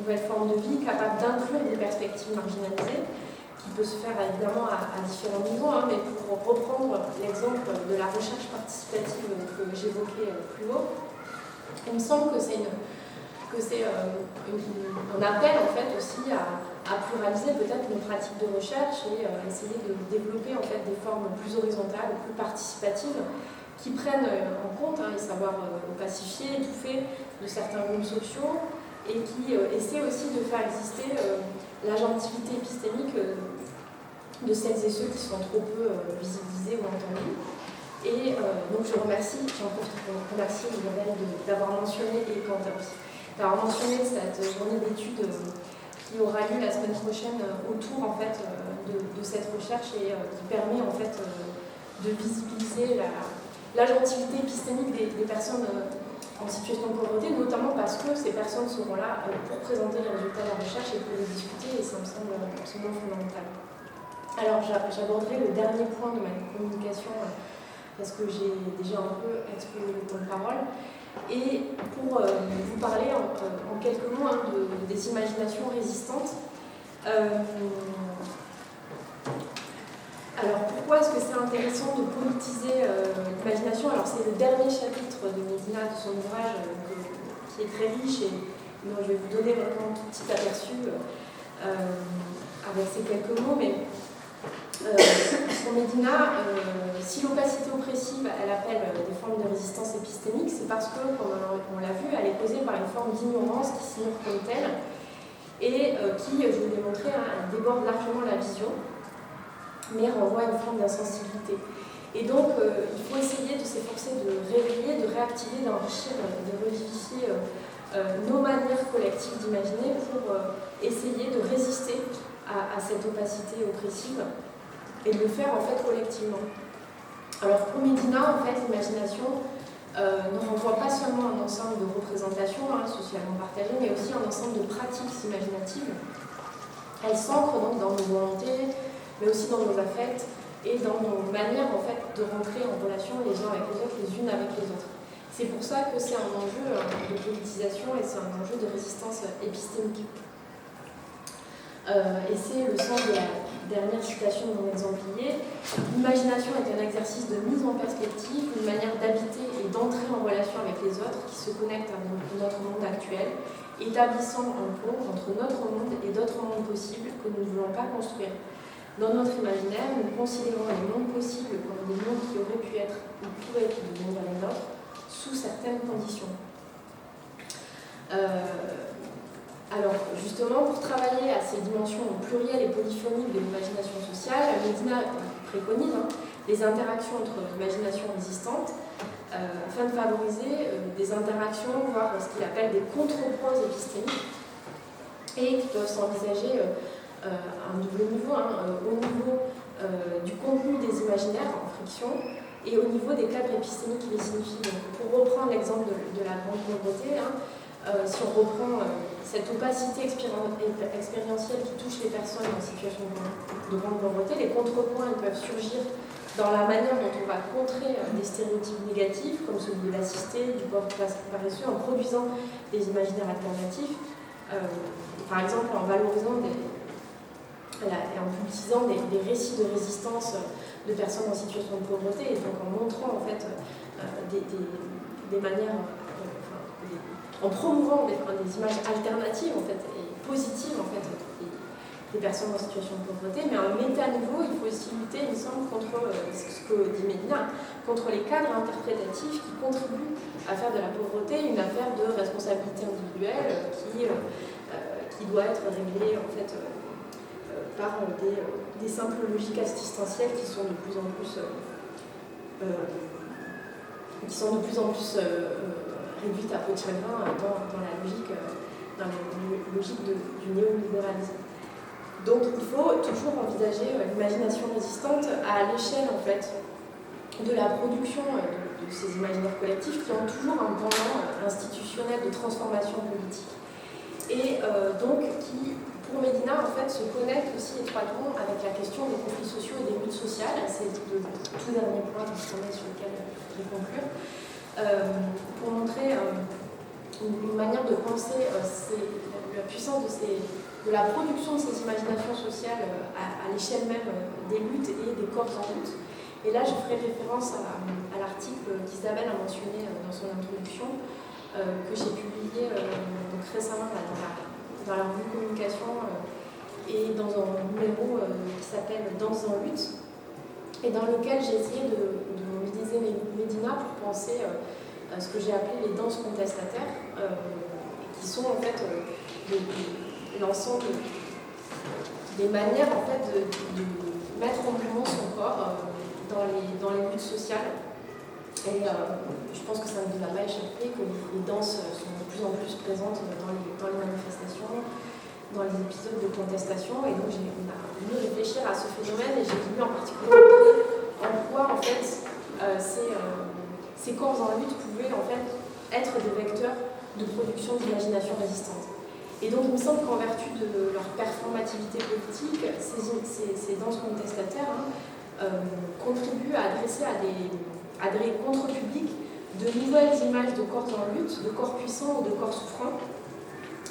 [SPEAKER 2] nouvelles formes de vie, capables d'inclure des perspectives marginalisées, qui peut se faire évidemment à différents niveaux, hein, mais pour reprendre l'exemple de la recherche participative que j'évoquais plus haut, il me semble que c'est un appel en fait aussi à pluraliser peut-être nos pratiques de recherche et essayer de développer en fait des formes plus horizontales, plus participatives, qui prennent en compte les savoirs pacifiés, étouffés de certains groupes sociaux et qui essaient aussi de faire exister l'agentivité épistémique de celles et ceux qui sont trop peu visibilisés ou entendus. Et donc j'en profite pour remercier Isabelle d'avoir mentionné les Kant aussi. d'avoir mentionné cette journée d'études qui aura lieu la semaine prochaine autour en fait, de cette recherche et qui permet en fait, de visibiliser l'agentivité épistémique des personnes en situation de pauvreté, notamment parce que ces personnes seront là pour présenter les résultats de la recherche et pour les discuter, et ça me semble absolument fondamental. Alors j'aborderai le dernier point de ma communication parce que j'ai déjà un peu exposé le temps de parole, et pour vous parler en quelques mots des imaginations résistantes. Alors pourquoi est-ce que c'est intéressant de politiser l'imagination? Alors c'est le dernier chapitre de Medina, de son ouvrage, qui est très riche et dont je vais vous donner vraiment un tout petit aperçu avec ces quelques mots. Mais pour Medina, si l'opacité oppressive, elle appelle des formes de résistance épistémique, c'est parce que, comme on l'a vu, elle est causée par une forme d'ignorance qui s'ignore comme telle et qui, je vous l'ai montré, elle déborde largement la vision, mais renvoie à une forme d'insensibilité. Et donc, il faut essayer de s'efforcer de réveiller, de réactiver, d'enrichir, de revivifier nos manières collectives d'imaginer pour essayer de résister à cette opacité oppressive et de le faire en fait collectivement. Alors pour Medina, en fait, l'imagination ne renvoie pas seulement à un ensemble de représentations socialement partagées, mais aussi à un ensemble de pratiques imaginatives. Elle s'ancre donc dans nos volontés, mais aussi dans nos affects et dans nos manières en fait, de rentrer en relation les uns avec les autres, les unes avec les autres. C'est pour ça que c'est un enjeu de politisation et c'est un enjeu de résistance épistémique. Et c'est le sens de la dernière citation de mon exemplier. L'imagination est un exercice de mise en perspective, une manière d'habiter et d'entrer en relation avec les autres qui se connectent à notre monde actuel, établissant un pont entre notre monde et d'autres mondes possibles que nous ne voulons pas construire. Dans notre imaginaire, nous considérons les mondes possibles comme des mondes qui auraient pu être ou pourraient devenir les nôtres sous certaines conditions. Alors, justement, pour travailler à ces dimensions plurielles et polyphoniques de l'imagination sociale, Medina préconise des interactions entre l'imagination résistante afin de favoriser des interactions, voire ce qu'il appelle des contre-proses épistémiques, et qui peuvent s'envisager à un double niveau, au niveau du contenu des imaginaires en friction et au niveau des cadres épistémiques qui les signifient. Donc, pour reprendre l'exemple de la grande pauvreté, si on reprend cette opacité expérientielle qui touche les personnes en situation de grande pauvreté, les contrepoints ils peuvent surgir dans la manière dont on va contrer des stéréotypes négatifs, comme celui de l'assisté, du pauvre paresseux, en produisant des imaginaires alternatifs, par exemple en valorisant et en publicisant des récits de résistance de personnes en situation de pauvreté, et donc en montrant en fait des manières, en promouvant des images alternatives en fait, et positives en fait, des personnes en situation de pauvreté, mais à un méta-niveau, il faut aussi lutter, il me semble, contre ce que dit Medina, contre les cadres interprétatifs qui contribuent à faire de la pauvreté une affaire de responsabilité individuelle qui doit être réglée en fait, par des simples logiques assistentielles qui sont de plus en plus réduites à peau de chagrin dans la logique du néolibéralisme. Donc il faut toujours envisager l'imagination résistante à l'échelle en fait, de la production de ces imaginaires collectifs qui ont toujours un pendant institutionnel de transformation politique et donc qui, pour Medina, en fait, se connecte aussi étroitement avec la question des conflits sociaux et des luttes sociales. C'est le tout dernier point sur lequel je vais conclure. Pour montrer une manière de penser la puissance de la production de ces imaginations sociales à l'échelle même des luttes et des corps en lutte. Et là, je ferai référence à l'article qu'Isabelle a mentionné dans son introduction, que j'ai publié donc récemment dans la revue Communication et dans un numéro qui s'appelle Danse en lutte, et dans lequel j'ai essayé de mobiliser Medina pour penser ce que j'ai appelé les danses contestataires, qui sont en fait l'ensemble des manières en fait, de mettre en mouvement son corps dans les luttes sociales Et je pense que ça ne vous a pas échappé que les danses sont de plus en plus présentes dans les manifestations, dans les épisodes de contestation. Et donc on a voulu réfléchir à ce phénomène et j'ai voulu en particulier montrer en quoi en fait, ces corps en lutte pouvaient en fait être des vecteurs de production d'imagination résistante. Et donc il me semble qu'en vertu de leur performativité politique, ces danses contestataires contribuent à adresser à des contre-publics de nouvelles images de corps en lutte, de corps puissants ou de corps souffrants.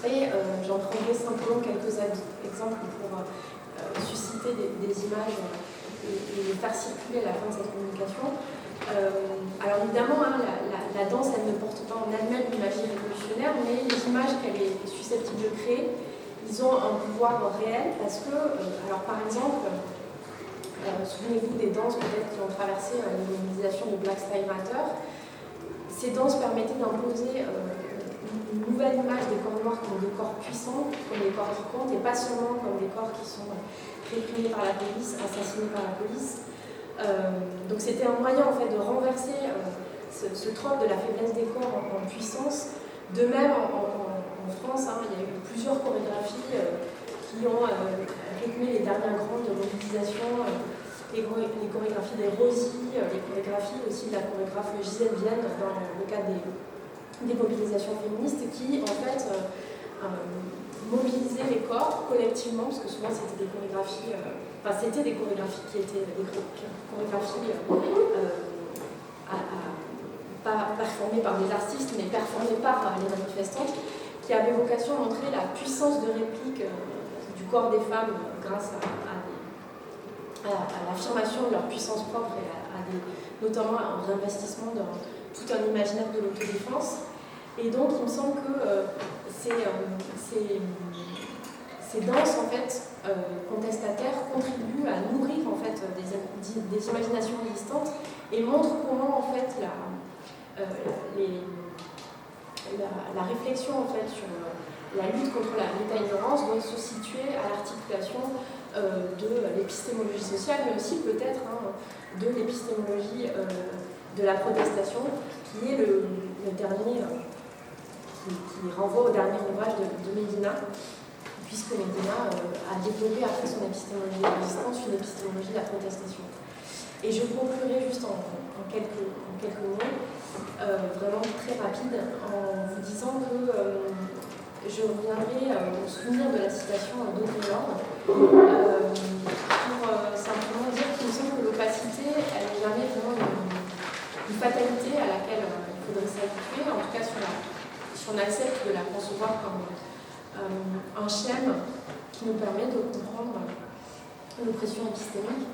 [SPEAKER 2] Et j'en prendrai simplement quelques exemples pour susciter des images et les faire circuler à la fin de cette communication. Alors évidemment, la danse, elle ne porte pas en elle-même une magie révolutionnaire, mais les images qu'elle est susceptible de créer, ils ont un pouvoir réel parce que, alors par exemple, souvenez-vous des danses peut-être qui ont traversé les mobilisations de Black Lives Matter. Ces danses permettaient d'imposer une nouvelle image des corps noirs comme des corps puissants, comme des corps qui comptent, et pas seulement comme des corps qui sont réprimés par la police, assassinés par la police. Donc c'était un moyen en fait de renverser ce trope de la faiblesse des corps en puissance. De même, en France, il y a eu plusieurs chorégraphies qui ont rythmé les dernières grandes mobilisations, les chorégraphies des Rosy, les chorégraphies aussi de la chorégraphe Gisèle Vienne dans le cadre des mobilisations féministes qui en fait mobilisaient les corps collectivement, parce que souvent c'était des chorégraphies, qui étaient des chorégraphies pas performées par des artistes, mais performées par les manifestantes, qui avaient vocation à montrer la puissance de réplique du corps des femmes grâce à l'affirmation de leur puissance propre et notamment à un réinvestissement dans tout un imaginaire de l'autodéfense. Et donc il me semble que ces danses en fait, contestataires contribuent à nourrir en fait, des imaginations résistantes et montrent comment en fait, la réflexion en fait, sur la lutte contre l'état-ignorance doit se situer à l'articulation de l'épistémologie sociale, mais aussi peut-être de l'épistémologie de la protestation, qui est le dernier, qui renvoie au dernier ouvrage de Medina, puisque Medina a développé après son épistémologie de la résistance une épistémologie de la protestation. Et je conclurai juste en quelques mots, vraiment très rapide, en vous disant que je reviendrai au souvenir de la citation d'Audre Lorde pour simplement dire qu'il me semble que l'opacité, elle n'est jamais vraiment une fatalité à laquelle il faudrait s'habituer, en tout cas si on accepte de la concevoir comme un schème qui nous permet de comprendre l'oppression épistémique,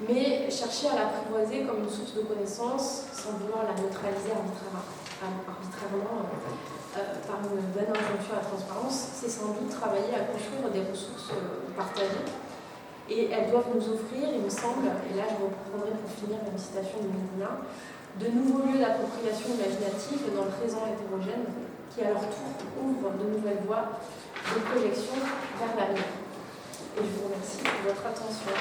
[SPEAKER 2] mais chercher à l'apprivoiser comme une source de connaissance sans vouloir la neutraliser arbitrairement par une bonne injonction à la transparence, c'est sans doute travailler à construire des ressources partagées. Et elles doivent nous offrir, il me semble, et là je reprendrai pour finir une citation de Medina, de nouveaux lieux d'appropriation imaginative dans le présent hétérogène qui à leur tour ouvrent de nouvelles voies de projection vers l'avenir. Et je vous remercie pour votre attention.